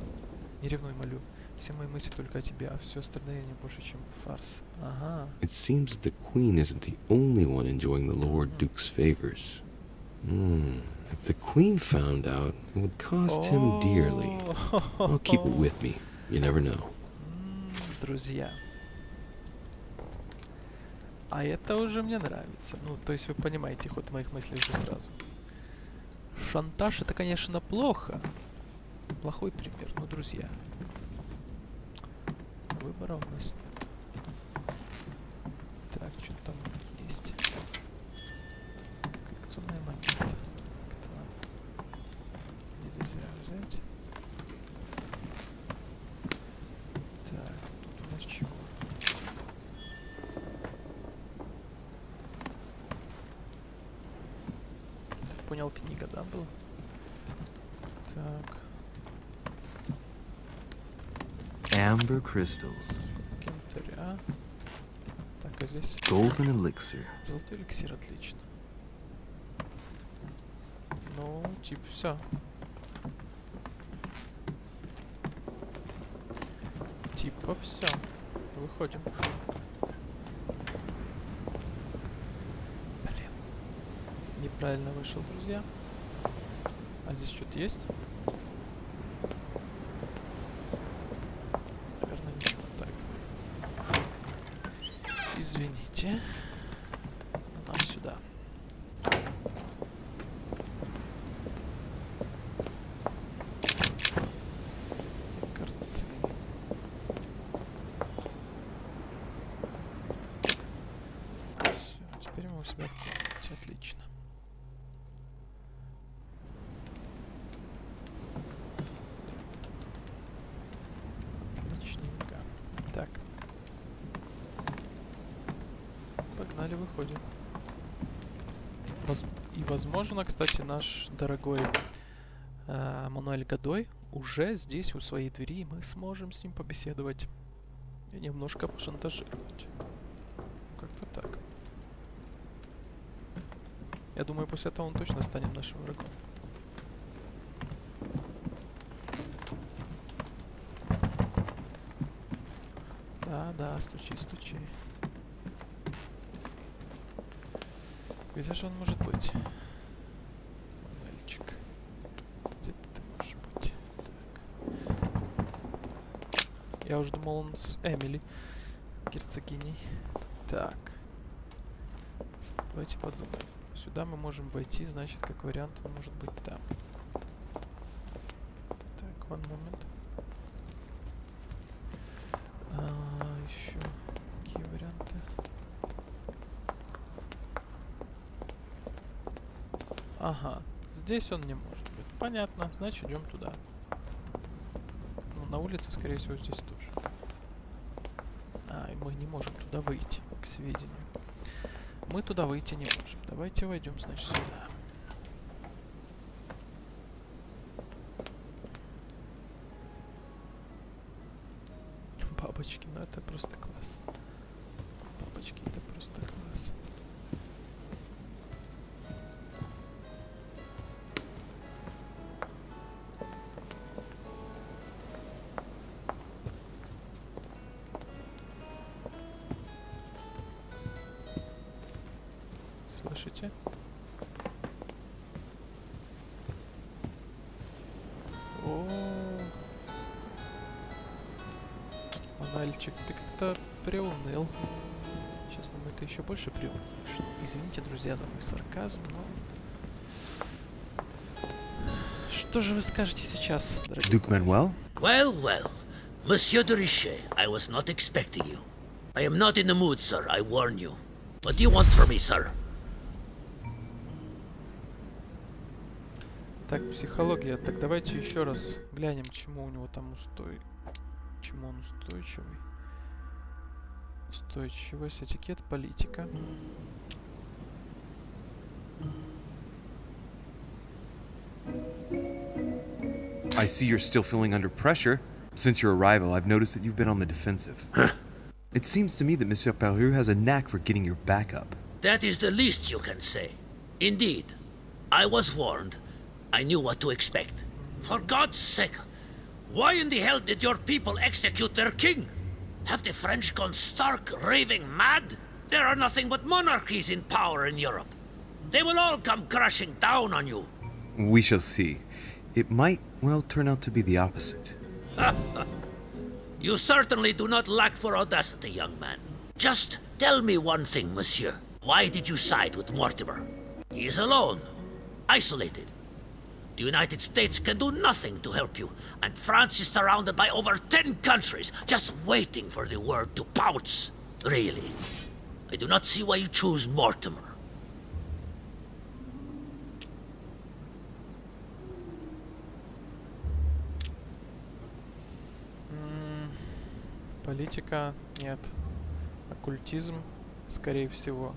Не ревнуй, молю. Все мои мысли только о тебе, а все остальное не больше, чем фарс. Ага. It seems that the Queen isn't the only one enjoying the Lord Duke's favors. If the Queen found out, it would cost him dearly. I'll keep it with me. You never know. Друзья. А это уже мне нравится. Ну, то есть вы понимаете ход моих мыслей уже сразу. Шантаж — это, конечно, плохо. Плохой пример, но, друзья, выбора у нас нет. Так, что там есть? Коллекционная монета. Как-то нельзя взять. Так, тут у нас чего? Понял, книга, да, была? Так. Amber crystals. Комментария. Так, а здесь... Golden elixir. Золотой эликсир, отлично. Ну, типа, все. Типа, все. Выходим. Блин. Неправильно вышел, друзья. А здесь что-то есть? Наверное, ничего. Так. Извините. Нам сюда. Карцы. Все, теперь мы у себя в комнате. Отлично. Отличненько. Так. Погнали, выходим. И возможно, кстати, наш дорогой Мануэль Годой уже здесь у своей двери, и мы сможем с ним побеседовать и немножко пошантажировать. Как-то так. Я думаю, после этого он точно станет нашим врагом. Да, стучи, стучи. Где же он может быть? Мальчик. Где ты можешь быть? Так. Я уже думал, он с Эмили, герцогиней. Так. Давайте подумаем. Сюда мы можем войти, значит, как вариант, он может быть там. Так, one moment. Еще какие варианты? Ага, здесь он не может быть. Понятно, значит, идем туда. Ну, на улице, скорее всего, здесь тоже. И мы не можем туда выйти, к сведению. Мы туда выйти не можем. Давайте войдем, значит, сюда. Бабочки, ну это просто класс. Бабочки, это просто класс. Слышите? О, Анальчик, ты как-то приуныл. Честно, мы это еще больше приуныл. Извините, друзья, за мой сарказм, но... Что же вы скажете сейчас, дорогой? Duke Manuel? Well, well. Monsieur de Рише, I was not expecting you. I am not in the mood, sir, I warn you. What do you want from me, sir? Так, психология. Так, давайте еще раз глянем, чему у него там чему он устойчивый. Устойчивость, этикет, политика. I see you're still feeling under pressure. Since your arrival, I've noticed that you've been on the defensive. It seems to me that Monsieur Peru has a knack for getting your back up. That is the least you can say. Indeed, I was warned. I knew what to expect. For God's sake, why in the hell did your people execute their king? Have the French gone stark raving mad? There are nothing but monarchies in power in Europe. They will all come crashing down on you. We shall see. It might, well, turn out to be the opposite. You certainly do not lack for audacity, young man. Just tell me one thing, monsieur. Why did you side with Mortimer? He is alone, isolated. The United States can do nothing to help you, and France is surrounded by over 10 countries, just waiting for the word to pounce. Really, I do not see why you choose Mortimer. Политика нет. Оккультизм, скорее всего.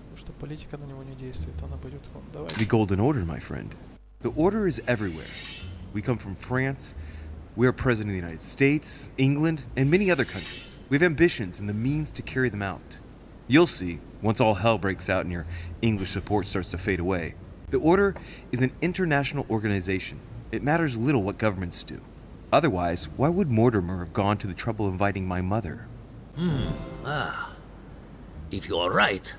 Потому что политика на него не действует. Он обойдет фон. Давай. The Golden Order, my friend. The Order is everywhere. We come from France. We are President of the United States, England, and many other countries. We have ambitions and the means to carry them out. You'll see, once all hell breaks out and your English support starts to fade away. The Order is an international organization. It matters little what governments do. Otherwise, why would Mortimer have gone to the trouble of inviting my mother? If you are right,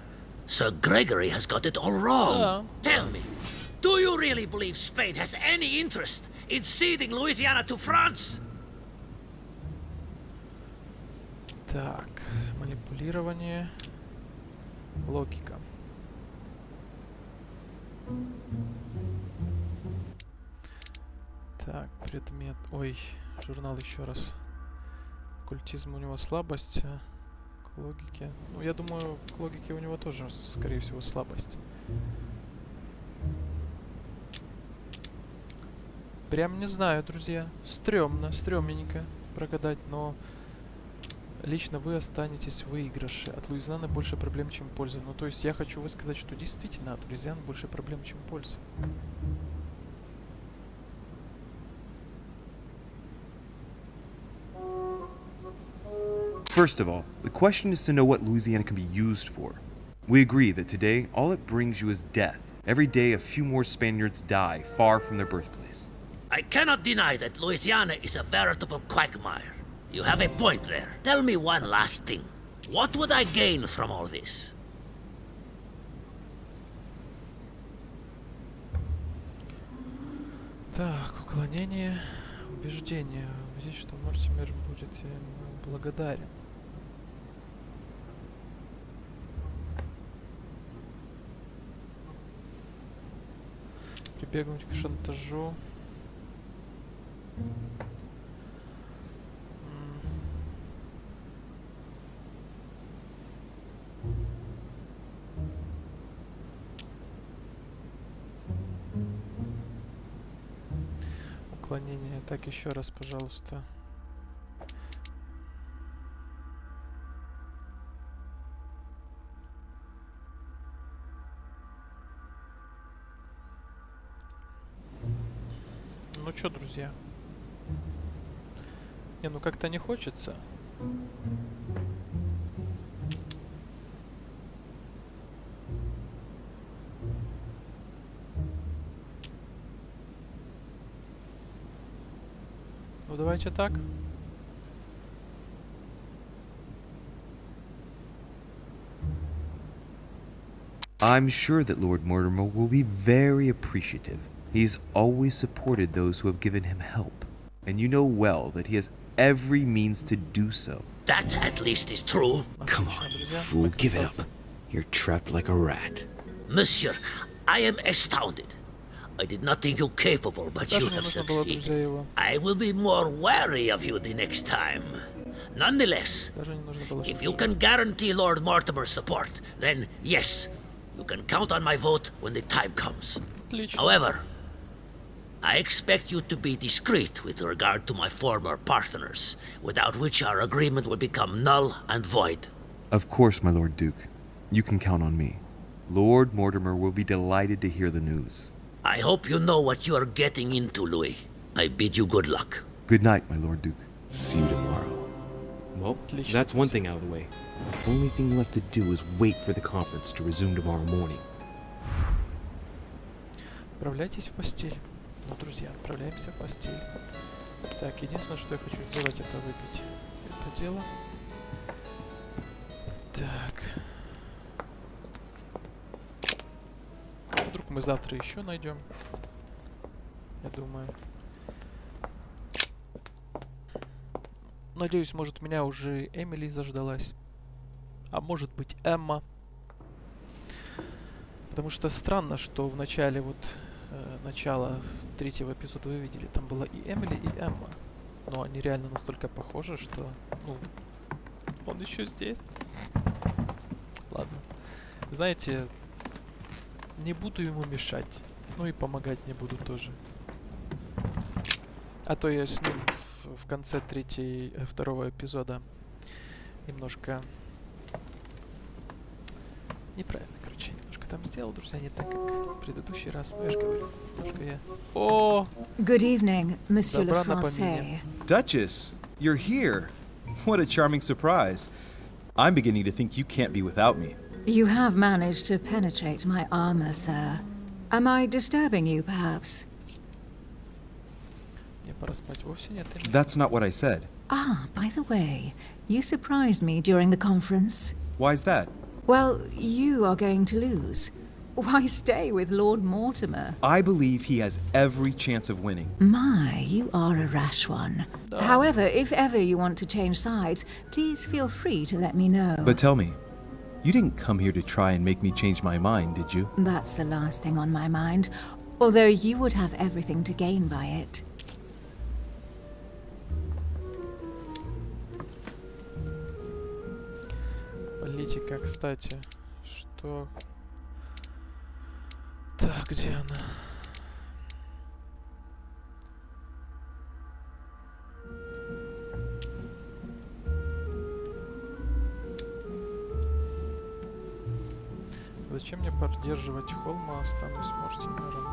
Sir Gregory has got it all wrong. Tell me, do you really believe Spain has any interest in ceding Louisiana to France? Так, манипулирование, логика. Так, предмет. Ой, журнал еще раз. Оккультизм у него слабость. К логике. Ну, я думаю, к логике у него тоже, скорее всего, слабость. Прям не знаю, друзья. Стрёмно, стрёмненько прогадать, но лично вы останетесь в выигрыше. От Луизианы больше проблем, чем пользы. Ну, то есть я хочу высказать, что действительно от Луизианы больше проблем, чем пользы. First of all, the question is to know what Louisiana can be used for. We agree that today, all it brings you is death. Every day, a few more Spaniards die far from their birthplace. I cannot deny that Louisiana is a veritable quagmire. You have a point there. Tell me one last thing. What would I gain from all this? Так, уклонение, убеждение. Убедить, что Мортимер будет ему благодарен. Прибегнуть к шантажу. Уклонение. Так, еще раз, пожалуйста. Ну чё, друзья? Не, ну как-то не хочется. Ну давайте так. I'm sure that Lord Mortimer will be very appreciative. He's always supported those who have given him help, and you know well that he has every means to do so. That at least is true. Come on, fool, give it up. You're trapped like a rat. Monsieur, I am astounded. I did not think you capable, but you have succeeded. I will be more wary of you the next time. Nonetheless, if you can guarantee Lord Mortimer's support, then yes, you can count on my vote when the time comes. However, I expect you to be discreet with regard to my former partners, without which our agreement will become null and void. Of course, my Lord Duke. You can count on me. Lord Mortimer will be delighted to hear the news. I hope you know what you are getting into, Louis. I bid you good luck. Good night, my Lord Duke. See you tomorrow. Well, that's one thing out of the way. The only thing left to do is wait for the conference to resume tomorrow morning. Отправляйтесь в постель. Ну, друзья, отправляемся в постель. Так, единственное, что я хочу сделать, это выпить это дело. Так. Вдруг мы завтра еще найдем. Я думаю. Надеюсь, может, меня уже Эмили заждалась. А может быть, Эмма. Потому что странно, что в начале вот начала третьего эпизода вы видели, там была и Эмили, и Эмма. Но они реально настолько похожи, что, ну, он еще здесь. Ладно. Знаете, не буду ему мешать. Ну и помогать не буду тоже. А то я с ним в конце второго эпизода немножко неправильно, короче, немножко там сделал, друзья, не так, как в предыдущий раз. Ну, я же говорю, немножко я... О! Good evening, Monsieur le Добра на Français. помине. Duchess, you're here. What a charming surprise. I'm beginning to think you can't be without me. You have managed to penetrate my armor, sir. Am I disturbing you, perhaps? Мне пора спать. Вовсе нет. That's not what I said. Ah, by the way, you surprised me during the conference. Why's that? Well, you are going to lose. Why stay with Lord Mortimer? I believe he has every chance of winning. My, you are a rash one. However, if ever you want to change sides, please feel free to let me know. But tell me, you didn't come here to try and make me change my mind, did you? That's the last thing on my mind, although you would have everything to gain by it. Политика, кстати, что... Так, где она? Зачем мне поддерживать холма, останусь Мортимером?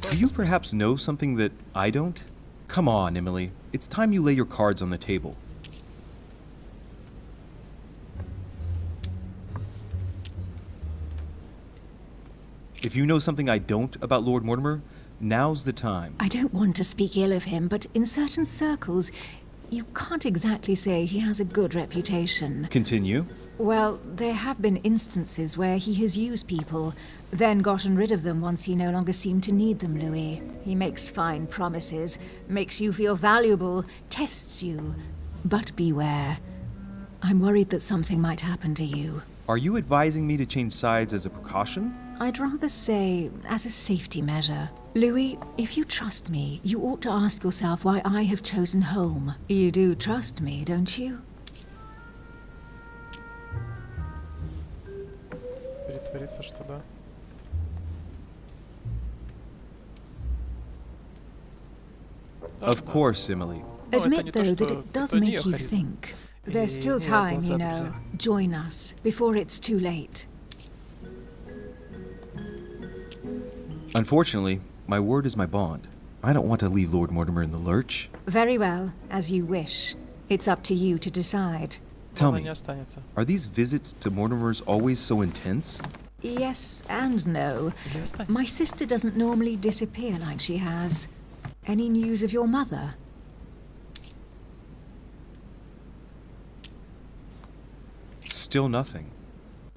Do you perhaps know something that I don't? Come on, Emily. It's time you lay your cards on the table. If you know something I don't about Lord Mortimer, now's the time. I don't want to speak ill of him, but in certain circles, you can't exactly say he has a good reputation. Continue. Well, there have been instances where he has used people, then gotten rid of them once he no longer seemed to need them, Louis. He makes fine promises, makes you feel valuable, tests you. But beware. I'm worried that something might happen to you. Are you advising me to change sides as a precaution? I'd rather say as a safety measure. Louis, if you trust me, you ought to ask yourself why I have chosen home. You do trust me, don't you? Притвориться, что да. Of course, Emily. Admit, though, that it does make you think. There's still time, you know. Join us before it's too late. Unfortunately, my word is my bond. I don't want to leave Lord Mortimer in the lurch. Very well, as you wish. It's up to you to decide. Tell me, are these visits to Mortimer's always so intense? Yes and no. My sister doesn't normally disappear like she has. Any news of your mother? Still nothing.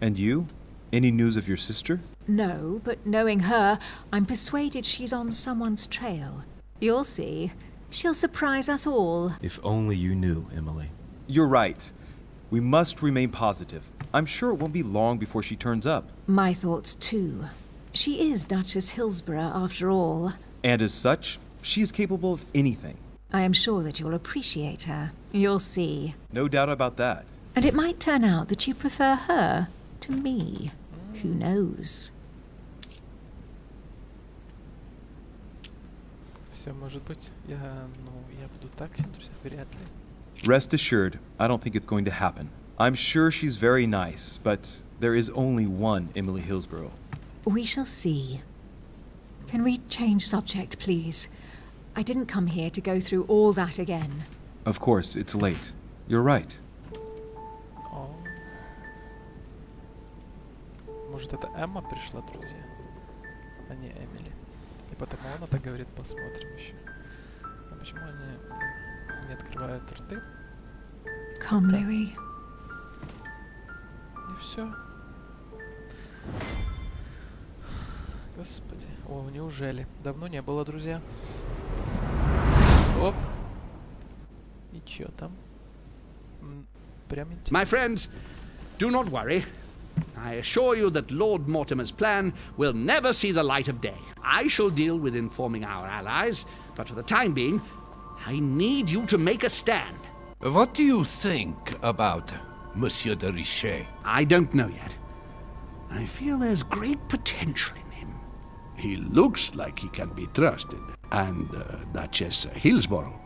And you? Any news of your sister? No, but knowing her, I'm persuaded she's on someone's trail. You'll see. She'll surprise us all. If only you knew, Emily. You're right. We must remain positive. I'm sure it won't be long before she turns up. My thoughts too. She is Duchess Hillsborough after all. And as such, she is capable of anything. I am sure that you'll appreciate her. You'll see. No doubt about that. And it might turn out that you prefer her to me. Who knows? Все может быть. Я буду так, друзья, вряд ли. Rest assured, I don't think it's going to happen. I'm sure she's very nice, but there is only one Emily Hillsborough. We shall see. Can we change subject, please? I didn't come here to go through all that again. Of course, it's late. You're right. О. Может, это Эмма пришла, друзья, а не Эмили. И потому она так говорит, посмотрим еще. А почему они не открывают рты? Come, Louis. И все. Господи. О, неужели? Давно не было, друзья. Оп. И чё там? Прям интересно. My friends, do not worry. I assure you that Lord Mortimer's plan will never see the light of day. I shall deal with informing our allies, but for the time being, I need you to make a stand. What do you think about Monsieur de Рише? I don't know yet. I feel there's great potential in him. He looks like he can be trusted. And Duchess Hillsborough.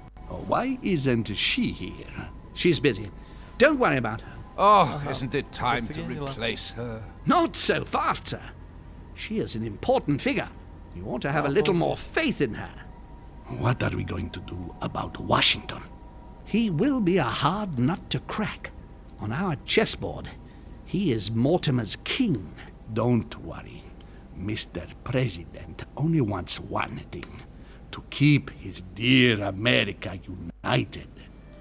Why isn't she here? She's busy. Don't worry about her. Oh, isn't it time to replace her? Not so fast, sir. She is an important figure. You ought to have a little more faith in her. What are we going to do about Washington? He will be a hard nut to crack. On our chessboard, he is Mortimer's king. Don't worry. Mr. President only wants one thing. To keep his dear America united.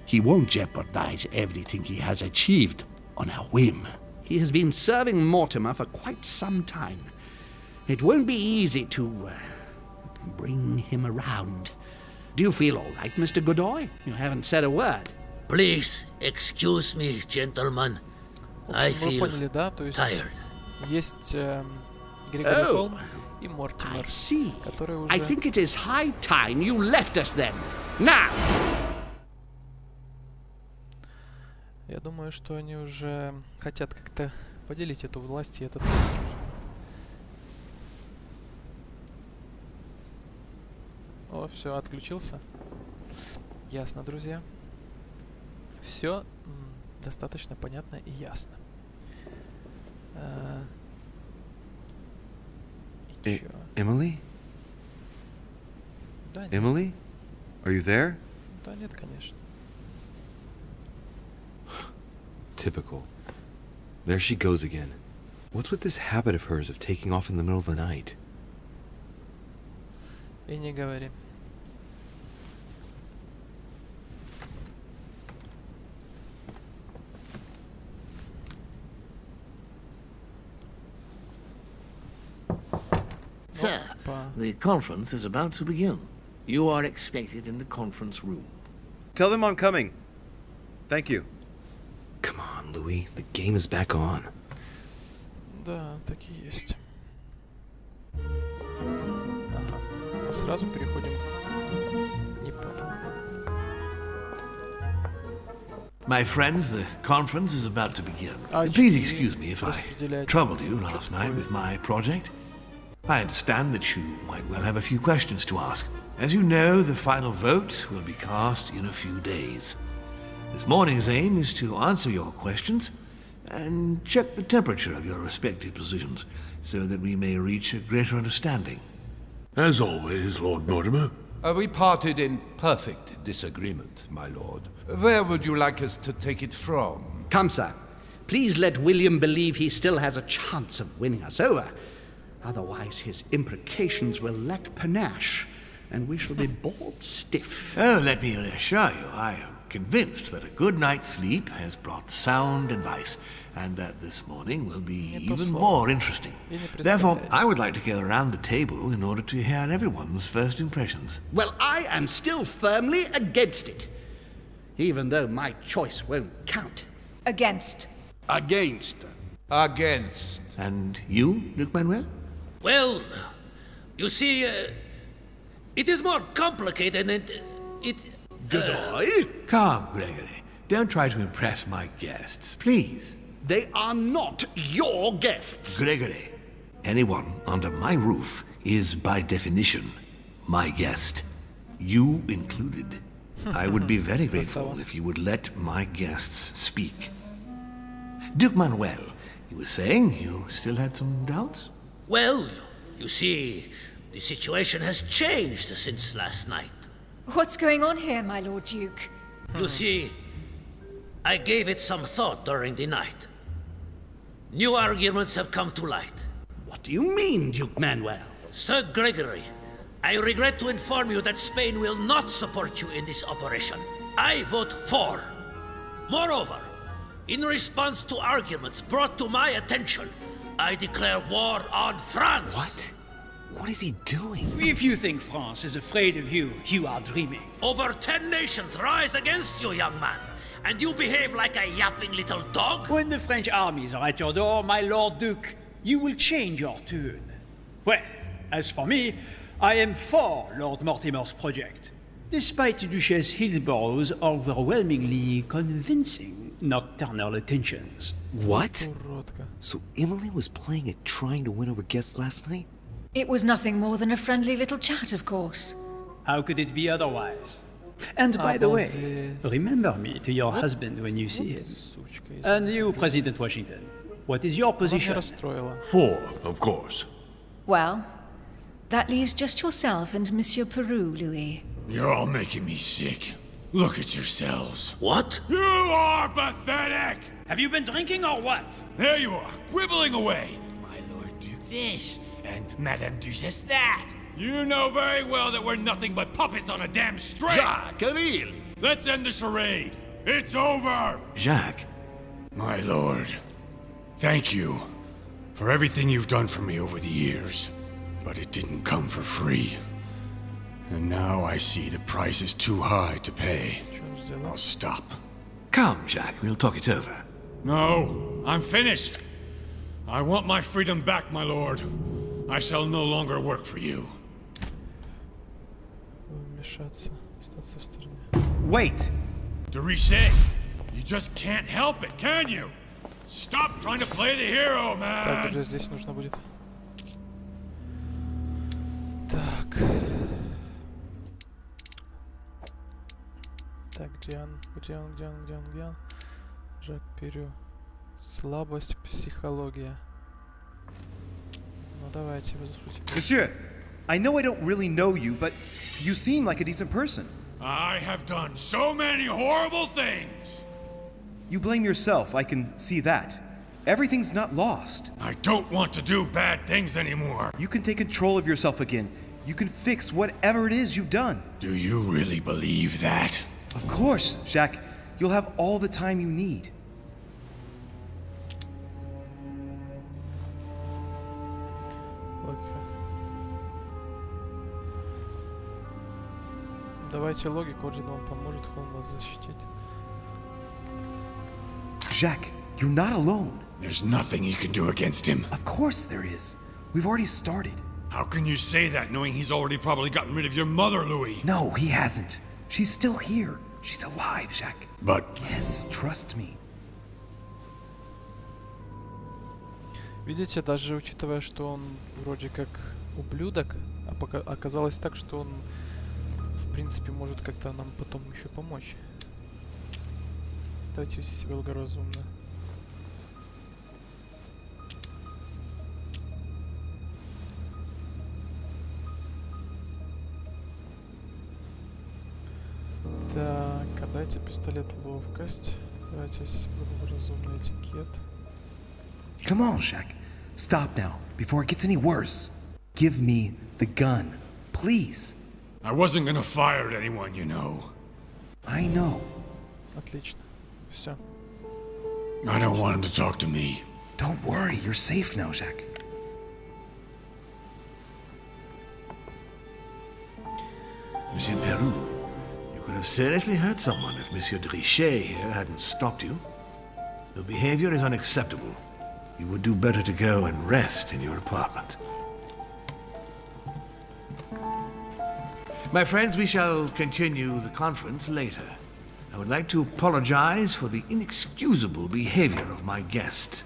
He won't jeopardize everything he has achieved on a whim. He has been serving Mortimer for quite some time. It won't be easy to bring him around. Do you feel all right, Mr. Godoy? You haven't said a word. Please excuse me, gentlemen. I feel tired. Есть Грегори Холм и Мортимер, I see. которые уже... I think it is high time you left us then. Now! Я думаю, что они уже хотят как-то поделить эту власть и этот остров. О, все, отключился. Ясно, друзья. Все достаточно понятно и ясно. Emily? Да, нет. Emily? Are you there? Да нет, конечно. Typical. There she goes again. What's with this habit of hers of taking off in the middle of the night? И не говори. Sir, the conference is about to begin. You are expected in the conference room. Tell them I'm coming. Thank you. Come on, Louis. The game is back on. Да, так и есть. Ага. Мы сразу переходим к... Не понял. My friends, the conference is about to begin. А, Please и excuse me if I распределять. troubled you last night with my project. I understand that you might well have a few questions to ask. As you know, the final vote will be cast in a few days. This morning's aim is to answer your questions and check the temperature of your respective positions so that we may reach a greater understanding. As always, Lord Mortimer. We parted in perfect disagreement, my lord. Where would you like us to take it from? Come, sir. Please let William believe he still has a chance of winning us over. Otherwise, his imprecations will lack panache, and we shall be bored stiff. Oh, let me reassure you, I am convinced that a good night's sleep has brought sound advice, and that this morning will be even more interesting. Therefore, I would like to go around the table in order to hear everyone's first impressions. Well, I am still firmly against it, even though my choice won't count. Against. Against. Against. And you, Duke Manuel? Well, you see, it is more complicated and it... Goodbye? Calm, Gregory. Don't try to impress my guests, please. They are not your guests. Gregory, anyone under my roof is by definition my guest. You included. I would be very grateful if you would let my guests speak. Duke Manuel, you were saying you still had some doubts? Well, you see, the situation has changed since last night. What's going on here, my Lord Duke? You see, I gave it some thought during the night. New arguments have come to light. What do you mean, Duke Manuel? Sir Gregory, I regret to inform you that Spain will not support you in this operation. I vote for. Moreover, in response to arguments brought to my attention, I declare war on France. What? What is he doing? If you think France is afraid of you, you are dreaming. Over 10 nations rise against you, young man, and you behave like a yapping little dog? When the French armies are at your door, my Lord Duke, you will change your tune. Well, as for me, I am for Lord Mortimer's project, despite Duchess Hillsborough's overwhelmingly convincing nocturnal attentions. What? So Emily was playing at trying to win over guests last night? It was nothing more than a friendly little chat, of course. How could it be otherwise? And by the way, remember me to your husband when you see him. And you, President Washington, what is your position? 4, of course. Well, that leaves just yourself and Monsieur Peru, Louis. You're all making me sick. Look at yourselves. What? You are pathetic! Have you been drinking or what? There you are, quibbling away. My Lord Duke this, and Madame Duchess that. You know very well that we're nothing but puppets on a damn string. Jacques, really? Let's end the charade. It's over. Jacques. My lord, thank you for everything you've done for me over the years. But it didn't come for free. And now I see the price is too high to pay. I'll stop. Come, Jacques, we'll talk it over. No, I'm finished. I want my freedom back, my lord. I shall no longer work for you. Wait! Рише, you just can't help it, can you? Stop trying to play the hero, man! Так, уже здесь нужно будет. Так. Так, где он? Жак Перю. Слабость, психология. Ну давайте, выслушайте. Monsieur, I know I don't really know you, but you seem like a decent person. I have done so many horrible things! You blame yourself, I can see that. Everything's not lost. I don't want to do bad things anymore. You can take control of yourself again. You can fix whatever it is you've done. Do you really believe that? Of course, Jacques. You'll have all the time you need. Давайте логику, орден вам поможет, он вас защитит. Jacques, you're not alone. There's nothing he can do against him. Of course there is. We've already started. How can you say that, knowing he's already probably gotten rid of your mother, Louis? No, he hasn't. She's still here. She's alive, Jacques. But... Yes, trust me. Видите, даже учитывая, что он вроде как ублюдок, а пока оказалось так, что он в принципе может как-то нам потом еще помочь. Давайте вести себя благоразумно. Так, а дайте пистолет ловкость. Давайте разумный этикет. Come on, Shaq. Stop now, before it gets any worse. Give me the gun, please. I wasn't gonna fire at anyone, you know. I know. Отлично. Все. I don't want him to talk to me. Don't worry, you're safe now, Shaq. Monsieur Peru, you could have seriously hurt someone if Monsieur de Рише here hadn't stopped you. Your behavior is unacceptable. You would do better to go and rest in your apartment. My friends, we shall continue the conference later. I would like to apologize for the inexcusable behavior of my guest.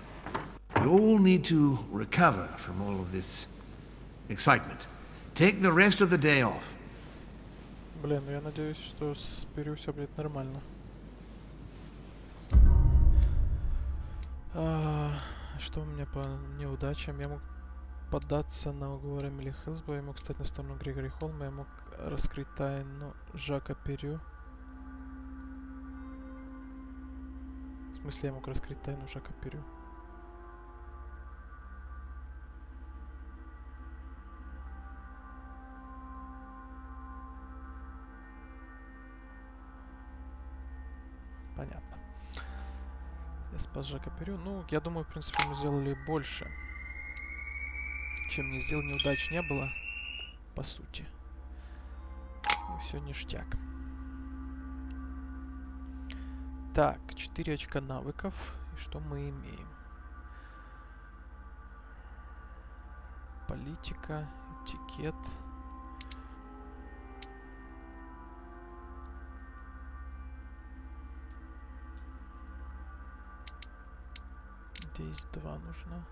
We all need to recover from all of this excitement. Take the rest of the day off. Блин, я надеюсь, что с Перу все будет нормально. Что у меня по неудачам? Я мог поддаться на уговоры Эмили Хилсбора, я мог стать на сторону Грегори Холма, я мог раскрыть тайну Жака Перю. В смысле, я мог раскрыть тайну Жака Перю? Понятно. Я спас Жака Перю. Ну, я думаю, в принципе, мы сделали больше, чем не сделал. Неудач не было, по сути. И все ништяк. Так, 4 очка навыков. И что мы имеем? Политика, этикет. Здесь 2 нужно.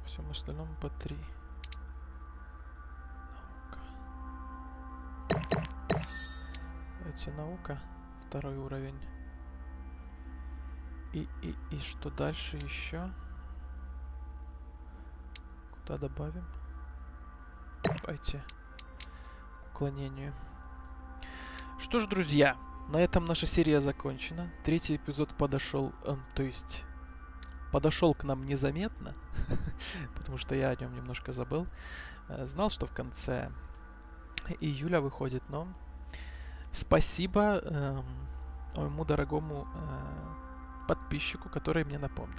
Всем остальном по 3. Наука. Давайте наука. 2 уровень. И что дальше еще? Куда добавим? Давайте к уклонению. Что ж, друзья, на этом наша серия закончена. 3-й эпизод подошел, то есть подошел к нам незаметно, потому что я о нем немножко забыл. Знал, что в конце июля выходит, но спасибо моему дорогому подписчику, который мне напомнил.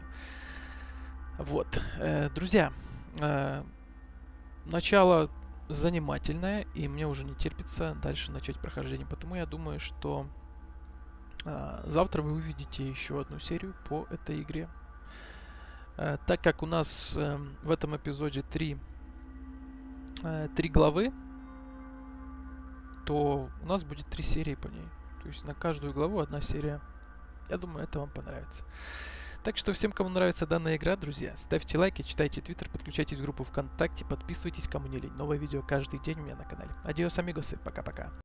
Вот, друзья, начало занимательное, и мне уже не терпится дальше начать прохождение, потому я думаю, что завтра вы увидите еще одну серию по этой игре. Так как у нас в этом эпизоде 3 главы, то у нас будет 3 серии по ней. То есть на каждую главу 1 серия. Я думаю, это вам понравится. Так что всем, кому нравится данная игра, друзья, ставьте лайки, читайте твиттер, подключайтесь в группу ВКонтакте, подписывайтесь, кому не лень. Новое видео каждый день у меня на канале. Адиос, амигосы, пока-пока.